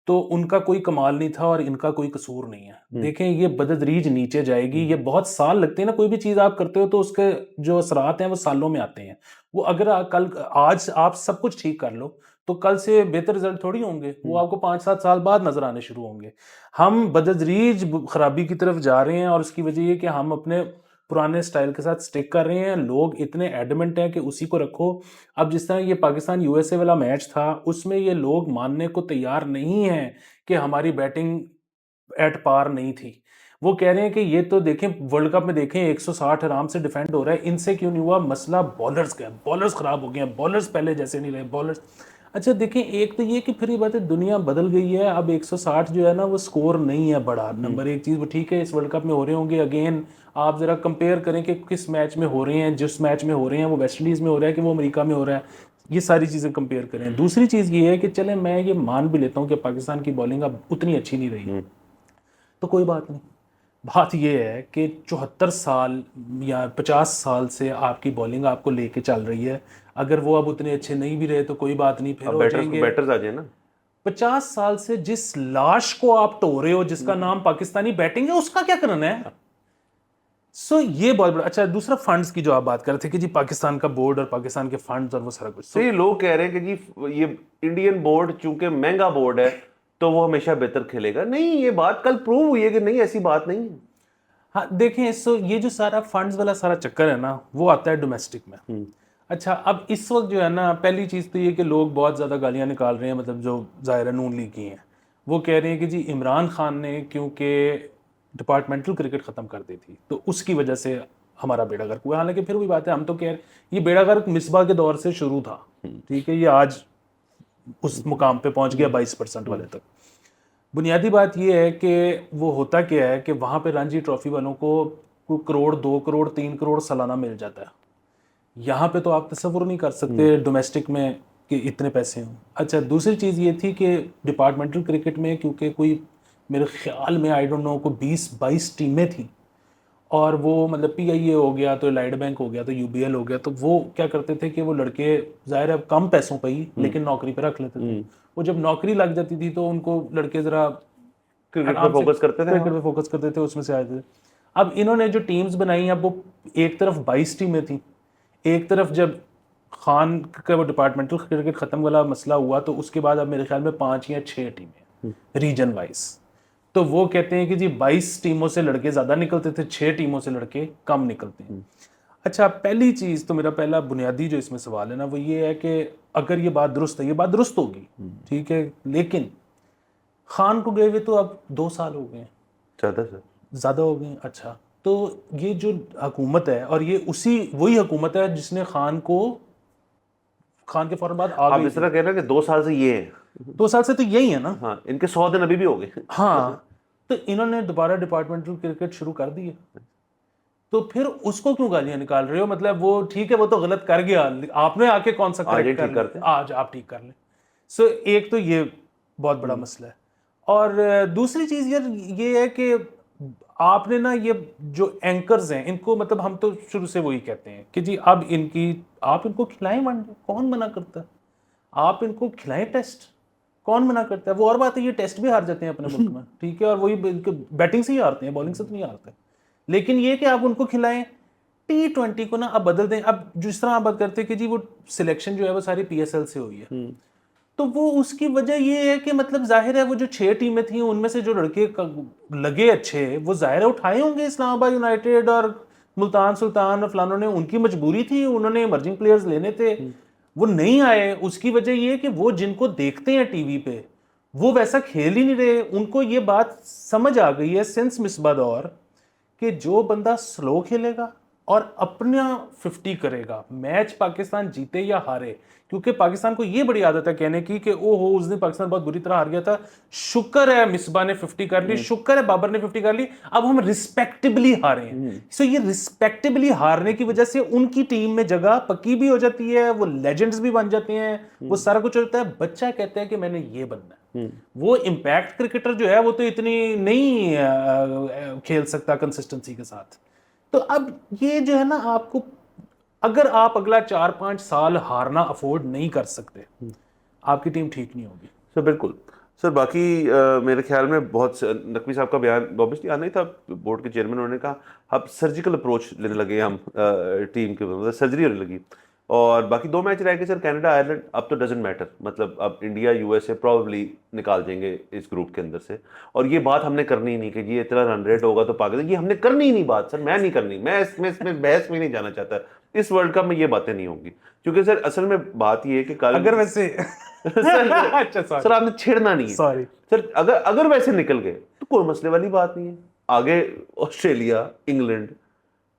तो उनका कोई कमाल नहीं था और इनका कोई कसूर नहीं है। देखें ये बदतदरीज नीचे जाएगी, ये बहुत साल लगते हैं ना, कोई भी चीज आप करते हो तो उसके जो असरात हैं वो सालों में आते हैं। वो अगर कल आज आप सब कुछ ठीक कर लो तो कल से बेहतर रिजल्ट थोड़ी होंगे, वो आपको 5-7 साल बाद नजर आने शुरू होंगे। हम बदतदरीज खराबी की तरफ जा रहे हैं, और उसकी वजह ये कि हम अपने पुराने स्टाइल के साथ स्टिक कर रहे हैं। लोग इतने एडमेंट हैं कि उसी को रखो। अब जिस तरह ये पाकिस्तान यूएसए वाला मैच था, उसमें ये लोग मानने को तैयार नहीं हैं कि हमारी बैटिंग एट पार नहीं थी। वो कह रहे हैं कि ये तो देखें वर्ल्ड कप में, देखें 160 आराम से डिफेंड हो रहा है, इनसे क्यों नहीं हुआ? मसला बॉलर्स का है, बॉलर्स खराब हो गए हैं, बॉलर्स पहले जैसे नहीं रहे बॉलर्स। अच्छा देखें, एक तो ये कि फिर ये बात है, दुनिया बदल गई है। अब 160 जो है ना वो स्कोर नहीं है बड़ा। नंबर एक चीज़ वो ठीक है, इस वर्ल्ड कप में हो रहे होंगे। अगेन आप ज़रा कंपेयर करें कि किस मैच में हो रहे हैं। जिस मैच में हो रहे हैं वो वेस्ट इंडीज़ में हो रहा है कि वो अमेरिका में हो रहा है, ये सारी चीज़ें कंपेयर करें। दूसरी चीज़ ये है कि चले मैं ये मान भी लेता हूँ कि पाकिस्तान की बॉलिंग अब उतनी अच्छी नहीं रही, तो कोई बात नहीं। बात यह है कि 74 साल या 50 साल से आपकी बॉलिंग आपको लेके चल रही है। अगर वो अब उतने अच्छे नहीं भी रहे तो कोई बात नहीं, फिर हो जाएंगे। बैटर्स आ जाए ना। 50 साल से जिस लाश को आप टो रहे हो, जिसका नाम पाकिस्तानी बैटिंग है, उसका क्या करना है? सो ये बहुत बड़ा। अच्छा, दूसरा फंड्स की जो आप बात कर रहे थे कि जी पाकिस्तान का बोर्ड और पाकिस्तान के फंड्स और वो सारा कुछ, तो ये लोग कह रहे हैं कि जी ये इंडियन बोर्ड चूंकि महंगा बोर्ड है तो वो हमेशा बेहतर खेलेगा। नहीं, ये बात कल प्रूव हुई है कि नहीं, ऐसी बात नहीं है। हाँ देखें, सो ये जो सारा फंड्स वाला सारा चक्कर है ना, वो आता है डोमेस्टिक में। अच्छा, अब इस वक्त जो है ना, पहली चीज़ तो ये कि लोग बहुत ज़्यादा गालियाँ निकाल रहे हैं, मतलब जो ज़ाहिर नून लीग की हैं, वो कह रहे हैं कि जी इमरान खान ने क्योंकि डिपार्टमेंटल क्रिकेट ख़त्म कर दी थी तो उसकी वजह से हमारा बेड़ा गर्क हुआ। हालांकि फिर वही बात है, हम तो कह रहे ये बेड़ा गर्क मिसबा के दौर से शुरू था, ठीक है, ये आज उस मुकाम पे पहुंच गया 22% वाले तक। बुनियादी बात यह है कि वो होता क्या है कि वहाँ पे रणजी ट्रॉफी वालों को कोई करोड़, 2 करोड़, 3 करोड़ सालाना मिल जाता है। यहाँ पे तो आप तस्वुर नहीं कर सकते डोमेस्टिक में कि इतने पैसे हों। अच्छा, दूसरी चीज़ ये थी कि डिपार्टमेंटल क्रिकेट में क्योंकि कोई, मेरे ख्याल में आई डोंट नो, कोई 20-22 टीमें थी, और वो मतलब पीआईए हो गया तो एलाइड बैंक हो गया तो यूबीएल हो गया, तो वो क्या करते थे कि वो लड़के ज़ाहिर है कम पैसों पर ही लेकिन नौकरी पे रख लेते थे। वो जब नौकरी लग जाती थी तो उनको लड़के ज़रा क्रिकेट पे फोकस करते थे। क्रिकेट पे फोकस करते थे, उसमें से आए थे। अब इन्होंने जो टीम्स बनाई, अब वो एक तरफ 22 टीमें थी, एक तरफ जब खान का वो डिपार्टमेंटल क्रिकेट ख़त्म वाला मसला हुआ तो उसके बाद अब मेरे ख्याल में 5 या 6 टीमें रीजन वाइज। तो वो कहते हैं कि जी 22 टीमों से लड़के ज़्यादा निकलते थे, 6 टीमों से लड़के कम निकलते हैं। अच्छा, पहली चीज़ तो मेरा पहला बुनियादी जो इसमें सवाल है ना वो ये है कि अगर ये बात दुरुस्त है, ये बात दुरुस्त होगी, ठीक है, लेकिन खान को गए हुए तो अब 2 साल हो गए हैं, ज़्यादा सर, ज़्यादा हो गए। अच्छा, तो ये जो हुकूमत है, और ये वही हुकूमत है जिसने खान के फौरन बाद आ आप गई इस तरह कह रहे हैं कि 2 साल से ये है। 2 साल से तो यही है ना। हाँ, इनके 100 दिन अभी भी हो गए। हाँ, तो इन्होंने दोबारा डिपार्टमेंटल क्रिकेट शुरू कर दी है, तो फिर उसको क्यों गालियां निकाल रहे हो? मतलब वो ठीक है, वो तो गलत कर गया, आपने आके कौन सा आज ये करेक्ट कर ठीक लिया, करते हैं। आज आप ठीक कर लें। सो एक तो ये बहुत बड़ा मसला है, और दूसरी चीज यार ये है कि आपने ना ये जो एंकर्स हैं इनको, मतलब हम तो शुरू से वही कहते हैं कि जी अब आप इनको खिलाएं वनडे, कौन मना करता है? आप इनको खिलाएं टेस्ट, कौन मना करता है? वो और बात है, ये टेस्ट भी हार जाते हैं अपने मुल्क में, ठीक है, और वही बैटिंग से ही हारते हैं, बॉलिंग से तो नहीं हारते। लेकिन ये कि आप उनको खिलाएं। T20 को ना अब बदल दें। अब जिस तरह आप बात करते हैं कि जी वो सिलेक्शन जो है वो सारी PSL से हुई है, तो वो उसकी वजह ये है कि मतलब जाहिर है वो जो 6 टीमें थी उनमें से जो लड़के लगे अच्छे, वो जाहिर है उठाए होंगे इस्लामाबाद यूनाइटेड और मुल्तान सुल्तान और फलानों ने, उनकी मजबूरी थी, उन्होंने इमर्जिंग प्लेयर्स लेने थे, वो नहीं आए। उसकी वजह ये है कि वो जिनको देखते हैं टीवी पे वो वैसा खेल ही नहीं रहे। उनको ये बात समझ आ गई है सिंस मिसबा दौर कि जो बंदा स्लो खेलेगा और अपना 50 करेगा, मैच पाकिस्तान जीते या हारे, क्योंकि पाकिस्तान को ये बड़ी आदत है कहने की कि ओहो उस दिन पाकिस्तान बहुत बुरी तरह हार गया था, शुक्र है मिसबा ने 50 कर ली, शुक्र है बाबर ने 50 कर ली, अब हम रिस्पेक्टेबली हारे हैं। सो ये रिस्पेक्टेबली हारने की वजह से उनकी टीम में जगह पक्की भी हो जाती है, वो लेजेंड्स भी बन जाते हैं, वो सारा कुछ होता है। बच्चा कहता है कि मैंने ये बनना है, वो इम्पैक्ट क्रिकेटर जो है वो तो इतनी नहीं खेल सकता कंसिस्टेंसी के साथ। तो अब ये जो है ना, आपको अगर आप अगला 4-5 साल हारना अफोर्ड नहीं कर सकते, आपकी टीम ठीक नहीं होगी। सर बिल्कुल। सर बाकी मेरे ख्याल में बहुत नकवी साहब का बयान ऑब्वियसली आना ही था, बोर्ड के चेयरमैन, उन्होंने कहा अब सर्जिकल अप्रोच लेने लगे हम टीम के, मतलब सर्जरी होने लगी। और बाकी 2 मैच रह गए सर, कनाडा आयरलैंड, अब तो डजंट मैटर, मतलब अब इंडिया USA प्रॉब्ली निकाल देंगे इस ग्रुप के अंदर से। और ये बात हमने करनी ही नहीं कि ये इतना रन रेट होगा तो पाकिस्तान, ये हमने करनी ही नहीं बात सर, मैं नहीं करनी, मैं इसमें बहस में नहीं जाना चाहता। इस वर्ल्ड कप में ये बातें नहीं होंगी, क्योंकि सर असल में बात ये है कि कल अगर वैसे अच्छा सर आपने छेड़ना नहीं है सॉरी सर, अगर वैसे निकल गए तो कोई मसले वाली बात नहीं है। आगे ऑस्ट्रेलिया, इंग्लैंड,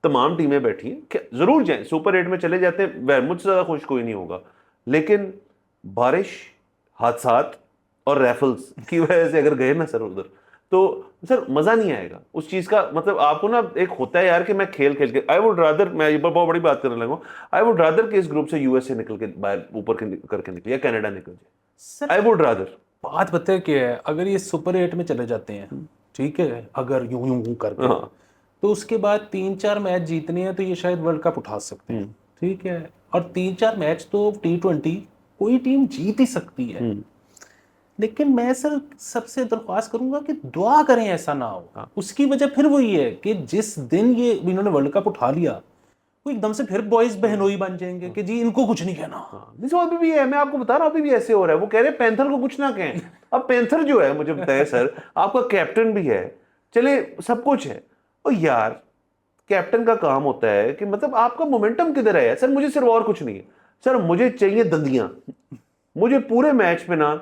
तमाम टीमें बैठी हैं, जरूर जाएं, सुपर 8 में चले जाते हैं, मुझसे ज्यादा खुश कोई नहीं होगा। लेकिन बारिश, हादसात और रैफल्स की वजह से अगर गए ना सर उधर, तो सर मजा नहीं आएगा उस चीज का। मतलब आपको ना एक होता है यार कि मैं खेल खेल के, आई वुड रादर, मैं ये बहुत बड़ी बात करने लगा, आई वुड रादर कि इस ग्रुप से USA निकल के बाहर ऊपर करके निकले या कनाडा निकल जाए, आई वुड रादर। बात पता है क्या है, अगर ये सुपर 8 में चले जाते हैं, ठीक है, अगर यूं यूं करके, हाँ, तो उसके बाद 3-4 मैच जीतने हैं तो ये शायद वर्ल्ड कप उठा सकते हैं, ठीक है। और 3-4 मैच तो T20 कोई टीम जीत ही सकती है। लेकिन मैं सर सबसे दरख्वास्त करूंगा कि दुआ करें ऐसा ना हो। उसकी वजह फिर वही है कि जिस दिन ये इन्होंने वर्ल्ड कप उठा लिया, वो एकदम से फिर बॉयज बहनोई बन जाएंगे कि जी इनको कुछ नहीं कहना। नहीं अभी भी है, मैं आपको बता रहा हूँ, अभी भी ऐसे हो रहा है। वो कह रहे हैं पैंथर को कुछ ना कहें। अब पैंथर जो है, मुझे बताया सर, आपका कैप्टन भी है, चले सब कुछ है, और यार कैप्टन का काम होता है कि मतलब आपका मोमेंटम किधर है सर। मुझे सिर्फ और कुछ नहीं है सर, मुझे चाहिए दंदियां, मुझे पूरे मैच पे ना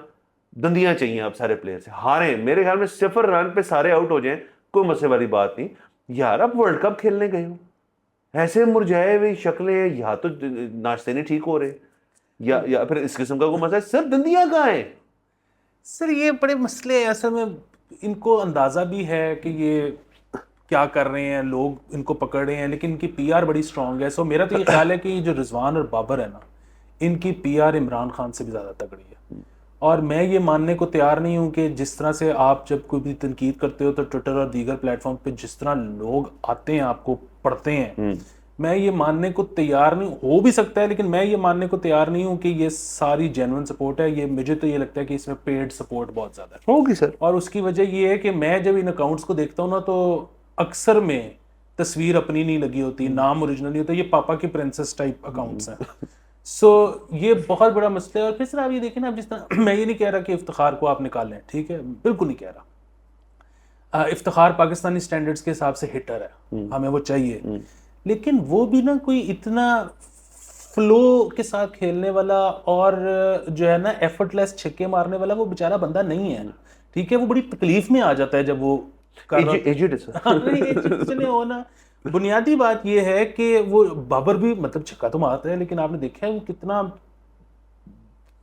दंदियां चाहिए। आप सारे प्लेयर से हारे, मेरे ख्याल में 0 रन पे सारे आउट हो जाएं, कोई मसले वाली बात नहीं यार। आप वर्ल्ड कप खेलने गए हो, ऐसे मुरझाए हुई शक्लें, या तो नाश्ते नहीं ठीक हो रहे, या फिर इस किस्म का कोई मसला है सर। दंदियां कहाँ है सर? ये बड़े मसले हैं असल में। इनको अंदाजा भी है कि ये क्या कर रहे हैं, लोग इनको पकड़ रहे हैं, लेकिन इनकी PR बड़ी स्ट्रांग है। सो मेरा तो ये ख्याल है कि जो रिजवान और बाबर है ना, इनकी PR इमरान खान से भी ज़्यादा तगड़ी है। और मैं ये मानने को तैयार नहीं हूँ कि जिस तरह से आप जब कोई भी तनकीद करते हो तो ट्विटर और दीगर प्लेटफॉर्म पे जिस तरह लोग आते हैं आपको पढ़ते हैं, मैं ये मानने को तैयार नहीं, हो भी सकता है, लेकिन मैं ये मानने को तैयार नहीं हूँ कि ये सारी जेन्युइन सपोर्ट है। ये मुझे तो ये लगता है कि इसमें पेड सपोर्ट बहुत ज़्यादा है होगी सर। और उसकी वजह ये है कि मैं जब इन अकाउंट्स को देखता हूँ ना, तो अक्सर में तस्वीर अपनी नहीं लगी होती, नाम ओरिजिनल नहीं होता, ये पापा की प्रिंसेस टाइप अकाउंट्स हैं। सो ये बहुत बड़ा मसला है। और फिर सर आप ये देखें ना, अब जिस तरह मैं ये नहीं कह रहा कि इफ्तिखार को आप निकालें, ठीक है, बिल्कुल नहीं कह रहा। इफ्तिखार पाकिस्तानी स्टैंडर्ड्स के हिसाब से हिटर है, हमें वो चाहिए, लेकिन वो भी ना कोई इतना फ्लो के साथ खेलने वाला और जो है ना एफर्टलेस छक्के मारने वाला वो बेचारा बंदा नहीं है, ठीक है। वो बड़ी तकलीफ में आ जाता है जब वो कर रहा एजिड सर। हाँ, नहीं एजिड चले हो ना, बुनियादी बात ये है कि वो बाबर भी मतलब छक्का तो मारता है, लेकिन आपने देखा है वो कितना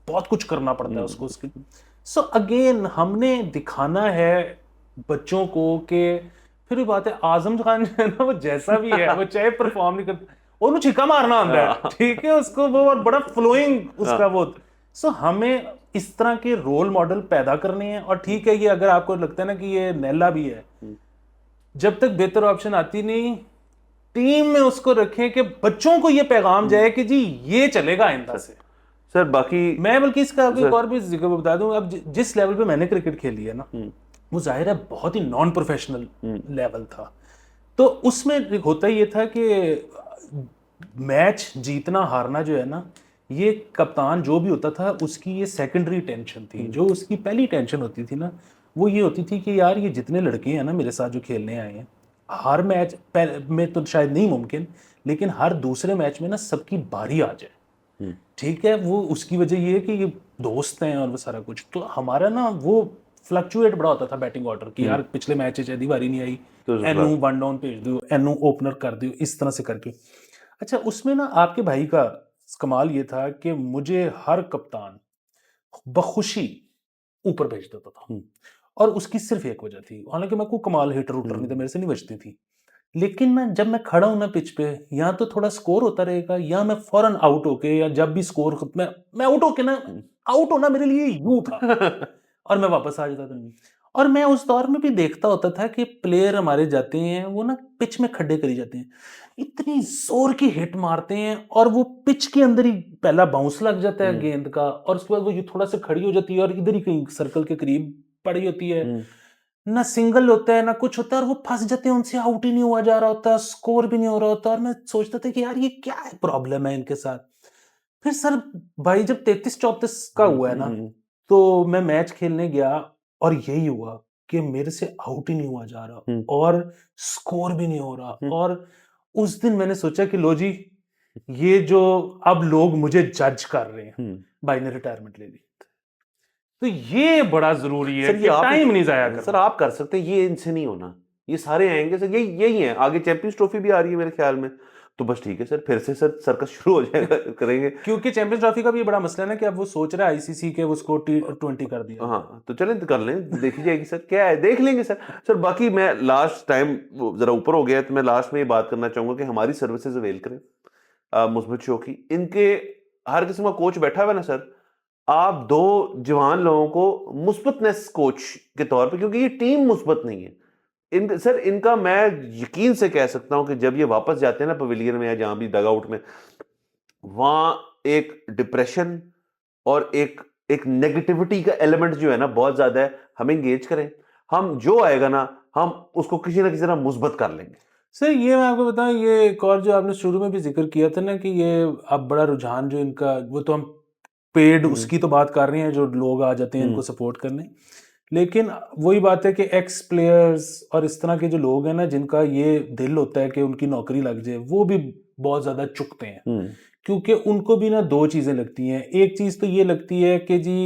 बहुत कुछ करना पड़ता है उसको उसकी। सो अगेन हमने दिखाना है बच्चों को कि फिर भी बात है, आजम खान जो है ना वो जैसा भी है, वो चाहे परफॉर्म नहीं करता, ਉਹਨੂੰ छिक्का मारना आता है, ठीक है उसको, वो और बड़ा फ्लोइंग उसका वो। सो हमें इस तरह के रोल मॉडल पैदा करने हैं। और ठीक है, ये अगर आपको लगता है ना कि ये नैला भी है, जब तक बेहतर ऑप्शन आती नहीं, टीम में उसको रखें कि बच्चों को ये पैगाम जाए कि जी ये चलेगा आइंदा से। सर बाकी मैं बल्कि इसका आपको एक और भी जिक्र बता दूं, अब जिस लेवल पे मैंने क्रिकेट खेली है ना, वो जाहिर है बहुत ही नॉन प्रोफेशनल लेवल था। तो उसमें होता ये था कि मैच जीतना हारना जो है ना, ये कप्तान जो भी होता था उसकी ये सेकेंडरी टेंशन थी। जो उसकी पहली टेंशन होती थी ना, वो ये होती थी कि यार ये जितने लड़के हैं ना मेरे साथ जो खेलने आए हैं, हर मैच में तो शायद नहीं मुमकिन, लेकिन हर दूसरे मैच में ना सबकी बारी आ जाए, ठीक है। वो उसकी वजह ये है कि ये दोस्त हैं और वो सारा कुछ, तो हमारा ना वो फ्लक्चुएट बड़ा होता था बैटिंग ऑर्डर की, यार पिछले मैच में बारी नहीं आई, एनू वन डाउन भेज दो, एनू ओपनर कर दो, इस तरह से करके। अच्छा, उसमें ना आपके भाई का कमाल ये था कि मुझे हर कप्तान बखुशी ऊपर भेज देता था, और उसकी सिर्फ एक वजह थी, हालांकि मैं कोई कमाल हिटर उटर नहीं था, मेरे से नहीं बचती थी, लेकिन मैं जब मैं खड़ा हूं ना पिच पे, या तो थोड़ा स्कोर होता रहेगा, या मैं फौरन आउट होके, या जब भी स्कोर मैं आउट होके ना, आउट होना मेरे लिए यूं था और मैं वापस आ जाता था। और मैं उस दौर में भी देखता होता था कि प्लेयर हमारे जाते हैं, वो ना पिच में खड्डे करी जाते हैं, इतनी जोर की हिट मारते हैं, और वो पिच के अंदर ही पहला बाउंस लग जाता है गेंद का, और उसके बाद वो ये थोड़ा सा खड़ी हो जाती है और इधर ही कहीं सर्कल के करीब पड़ी होती है, ना सिंगल होता है ना कुछ होता है, और वो फंस जाते हैं, उनसे आउट ही नहीं हुआ जा रहा होता, स्कोर भी नहीं हो रहा होता। और मैं सोचता था कि यार ये क्या है, प्रॉब्लम है इनके साथ। फिर सर भाई जब 33-34 का हुआ है ना, तो मैं मैच खेलने गया, और यही हुआ कि मेरे से आउट ही नहीं हुआ जा रहा, और स्कोर भी नहीं हो रहा। और उस दिन मैंने सोचा कि लो जी, ये जो अब लोग मुझे जज कर रहे हैं, भाई ने रिटायरमेंट ले ली। तो ये बड़ा जरूरी है कि टाइम नहीं जाया करना। सर आप कर सकते हैं, ये इनसे नहीं होना, ये सारे आएंगे सर, यही यही है, आगे चैंपियंस ट्रॉफी भी आ रही है मेरे ख्याल में, तो बस ठीक है सर, फिर से सर सर्कस शुरू हो जाएगा करेंगे। क्योंकि चैंपियंस ट्रॉफी का भी बड़ा मसला है ना कि अब वो सोच रहा है आईसीसी के उसको T20 कर दिया। हाँ तो चलें, कर लें, देखी जाएगी सर, क्या है देख लेंगे सर। सर बाकी मैं लास्ट टाइम जरा ऊपर हो गया, तो मैं लास्ट में ये बात करना चाहूंगा कि हमारी सर्विसेज अवेल करें मुस्बत शो की। इनके हर किस्म का कोच बैठा हुआ है ना सर, आप दो जवान लोगों को मुस्बतनेस कोच के तौर पे, क्योंकि ये टीम मुस्बत नहीं है सर, इनका मैं यकीन से कह सकता हूं कि जब ये वापस जाते हैं ना पवेलियन में या जहां भी डगआउट में, वहां एक डिप्रेशन और एक एक नेगेटिविटी का एलिमेंट जो है ना बहुत ज्यादा है। हम एंगेज करें, हम जो आएगा ना हम उसको किसी ना किसी तरह मुस्बत कर लेंगे। सर ये मैं आपको बताऊं, ये एक और जो आपने शुरू में भी जिक्र किया था ना कि ये अब बड़ा रुझान जो इनका, वो तो हम पेड उसकी तो बात कर रहे हैं, जो लोग आ जाते हैं इनको सपोर्ट करने, लेकिन वही बात है कि एक्स प्लेयर्स और इस तरह के जो लोग हैं ना, जिनका ये दिल होता है कि उनकी नौकरी लग जाए, वो भी बहुत ज्यादा चुकते हैं, क्योंकि उनको भी ना दो चीजें लगती हैं। एक चीज तो ये लगती है कि जी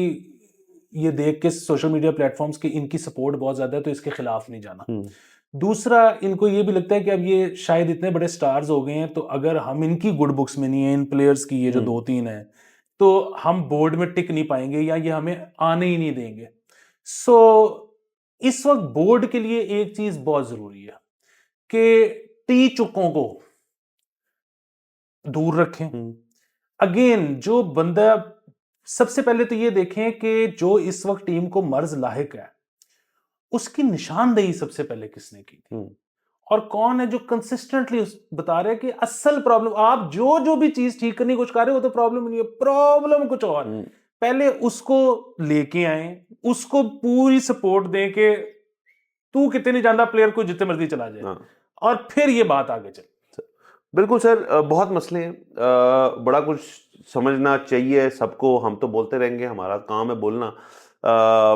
ये देख के सोशल मीडिया प्लेटफॉर्म्स की इनकी सपोर्ट बहुत ज्यादा है, तो इसके खिलाफ नहीं जाना। दूसरा, इनको ये भी लगता है कि अब ये शायद इतने बड़े स्टार्स हो गए हैं, तो अगर हम इनकी गुड बुक्स में नहीं है, इन प्लेयर्स की ये जो 2-3 है, तो हम बोर्ड में टिक नहीं पाएंगे, या ये हमें आने ही नहीं देंगे। सो इस वक्त बोर्ड के लिए एक चीज बहुत जरूरी है कि टी चुकों को दूर रखें। अगेन जो बंदा, सबसे पहले तो ये देखें कि जो इस वक्त टीम को मर्ज लाहिक है, उसकी निशानदेही सबसे पहले किसने की थी, और कौन है जो कंसिस्टेंटली बता रहे हैं कि असल प्रॉब्लम, आप जो जो भी चीज ठीक करने की कोशिश कर रहे हो, वो तो प्रॉब्लम नहीं है, प्रॉब्लम कुछ और। पहले उसको लेके आए, उसको पूरी सपोर्ट दें कि तू कितने नहीं जानता, प्लेयर को जितने मर्जी चला जाए, और फिर ये बात आगे चले। बिल्कुल सर, बहुत मसले हैं, बड़ा कुछ समझना चाहिए सबको। हम तो बोलते रहेंगे, हमारा काम है बोलना,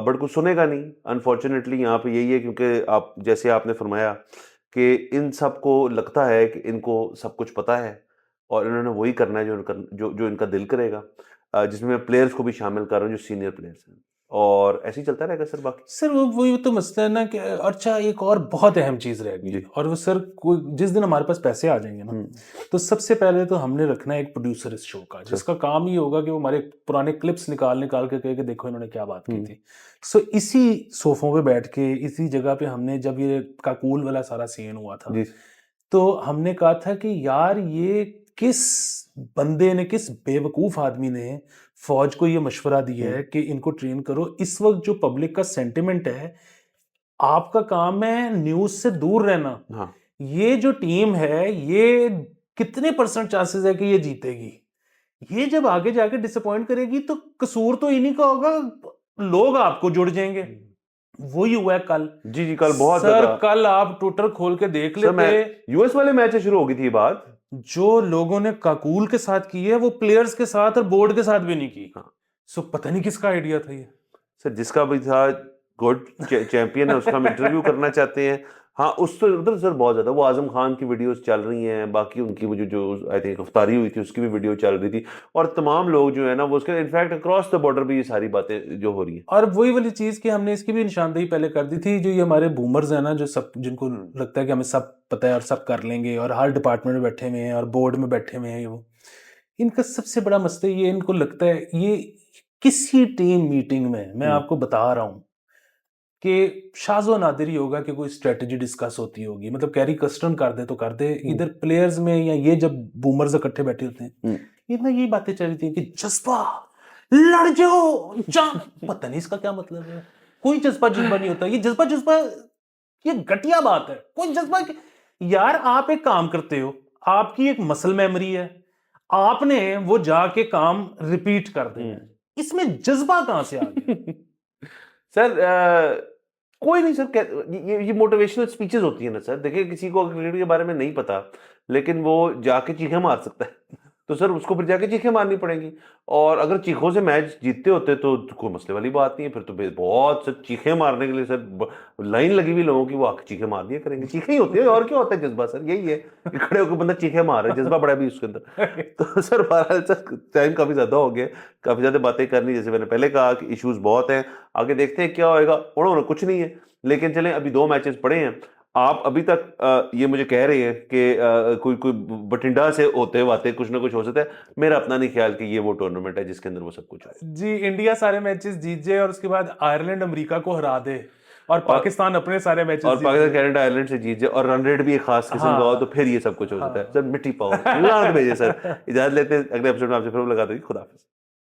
बट कुछ सुनेगा नहीं अनफॉर्चुनेटली। यहाँ पे यही है, क्योंकि आप जैसे आपने फरमाया कि इन सबको लगता है कि इनको सब कुछ पता है, और इन्होंने वही करना है जो जो इनका दिल करेगा, जिसमें मैं प्लेयर्स को भी शामिल कर रहा हूँ जो सीनियर प्लेयर्स हैं। और ऐसे ही चलता रहेगा सर बाकी। सर वो तो मसला है ना कि अच्छा एक और बहुत अहम चीज़ रह गई, जी। और वो सर कोई जिस दिन हमारे पास पैसे आ जाएंगे ना, तो सबसे पहले तो हमने रखना है एक प्रोड्यूसर इस शो का, जिसका काम ही होगा कि वो हमारे पुराने क्लिप्स निकाल निकाल के कहे कि देखो इन्होंने क्या बात की थी। सो इसी सोफों पे बैठ के इसी जगह पे हमने जब ये काकूल वाला सारा सीन हुआ था, जी। तो हमने कहा था कि यार ये किस बंदे ने, किस बेवकूफ़ आदमी ने फौज को ये मशवरा दिया है कि इनको ट्रेन करो। इस वक्त जो पब्लिक का सेंटिमेंट है, आपका काम है न्यूज़ से दूर रहना। हाँ। ये जो टीम है, ये कितने परसेंट चांसेस है कि ये जीतेगी? ये जब आगे जाके डिसअपॉइंट करेगी तो कसूर तो इन्हीं का होगा, लोग आपको जुड़ जाएंगे। वही हुआ है कल। जी जी, कल बहुत सर ज्यादा। कल आप ट्विटर खोल के देख सर मैं लेते, यूएस वाले मैच से शुरू हो गई थी ये बात। जो लोगों ने काकूल के साथ की है वो प्लेयर्स के साथ और बोर्ड के साथ भी नहीं की। हाँ। सो पता नहीं किसका आइडिया था ये। सर जिसका भी था गुड चैंपियन है उसका हम इंटरव्यू करना चाहते हैं। हाँ, उस तो उधर सर बहुत ज्यादा वो आजम खान की वीडियोस चल रही हैं, बाकी उनकी वो जो आई थिंक गिरफ्तारी हुई थी उसकी भी वीडियो चल रही थी, और तमाम लोग जो है ना वो उसके इनफैक्ट अक्रॉस द बॉर्डर भी ये सारी बातें जो हो रही हैं। और वही वाली चीज कि हमने इसकी भी निशानदेही पहले कर दी थी, जो ये हमारे बूमर्स हैं ना, जो सब जिनको लगता है कि हमें सब पता है और सब कर लेंगे और हर डिपार्टमेंट में बैठे हुए हैं और बोर्ड में बैठे हुए हैं, वो इनका सबसे बड़ा मसला ये, इनको लगता है ये किसी टीम मीटिंग में, मैं आपको बता रहा हूँ कि शाज़ो नादिर ही होगा कि कोई स्ट्रेटजी डिस्कस होती होगी, मतलब कैरी कस्टन कर दे तो कर दे, इधर प्लेयर्स में या ये जब बूमर्स इकट्ठे बैठे होते हैं, इतना ये बातें चल रही थी कि जज्बा लड़ जाओ जान, पता नहीं इसका क्या मतलब है। कोई जज्बा जज्बा नहीं होता, ये जज्बा जज्बा ये घटिया बात है। कोई जज्बा यार आप एक काम करते हो, आपकी एक मसल मेमोरी है, आपने वो जाके काम रिपीट कर देना है, इसमें जज्बा कहां से आ गया? सर कोई नहीं सर, ये मोटिवेशनल स्पीचेस होती है ना सर। देखिए किसी को क्रिकेट के बारे में नहीं पता लेकिन वो जाके चीखें मार सकता है तो सर उसको फिर जाके चीखें मारनी पड़ेंगी, और अगर चीखों से मैच जीतते होते तो कोई मसले वाली बात नहीं है। फिर तो बहुत सर चीखें मारने के लिए सर लाइन लगी हुई लोगों की, वो आके चीखें मार दिया करेंगे। चीखें ही होती है और क्या होता है जज्बा सर, यही है कि खड़े होकर बंदा चीखें मार रहा है, जज्बा बड़ा भी उसके अंदर। तो सर बहरहाल सर टाइम काफी ज्यादा हो गया, काफी ज्यादा बातें करनी, जैसे मैंने पहले कहा कि इश्यूज बहुत हैं, आगे देखते हैं क्या होएगा। उन्होंने कुछ नहीं है, लेकिन चलें अभी 2 मैचेस पड़े हैं। आप अभी तक ये मुझे कह रहे हैं कि कोई कोई बठिंडा से होते बातें कुछ ना कुछ हो सकता है। मेरा अपना नहीं ख्याल कि ये वो टूर्नामेंट है जिसके अंदर वो सब कुछ हो। जी, इंडिया सारे मैचेस जीत जाए और उसके बाद आयरलैंड अमेरिका को हरा दे और और पाकिस्तान अपने सारे मैचेस जीत पाकिस्तान जाए। कनाडा आयरलैंड से जीत जाए और रन रेट भी एक खास किस्म का हो, तो फिर ये सब कुछ हो सकता है। सर मिट्टी पाओ, लानत भेजे सर। इजाजत लेते हैं, अगले एपिसोड में आपसे फिर मुलाकात होगी। खुदा हाफिज।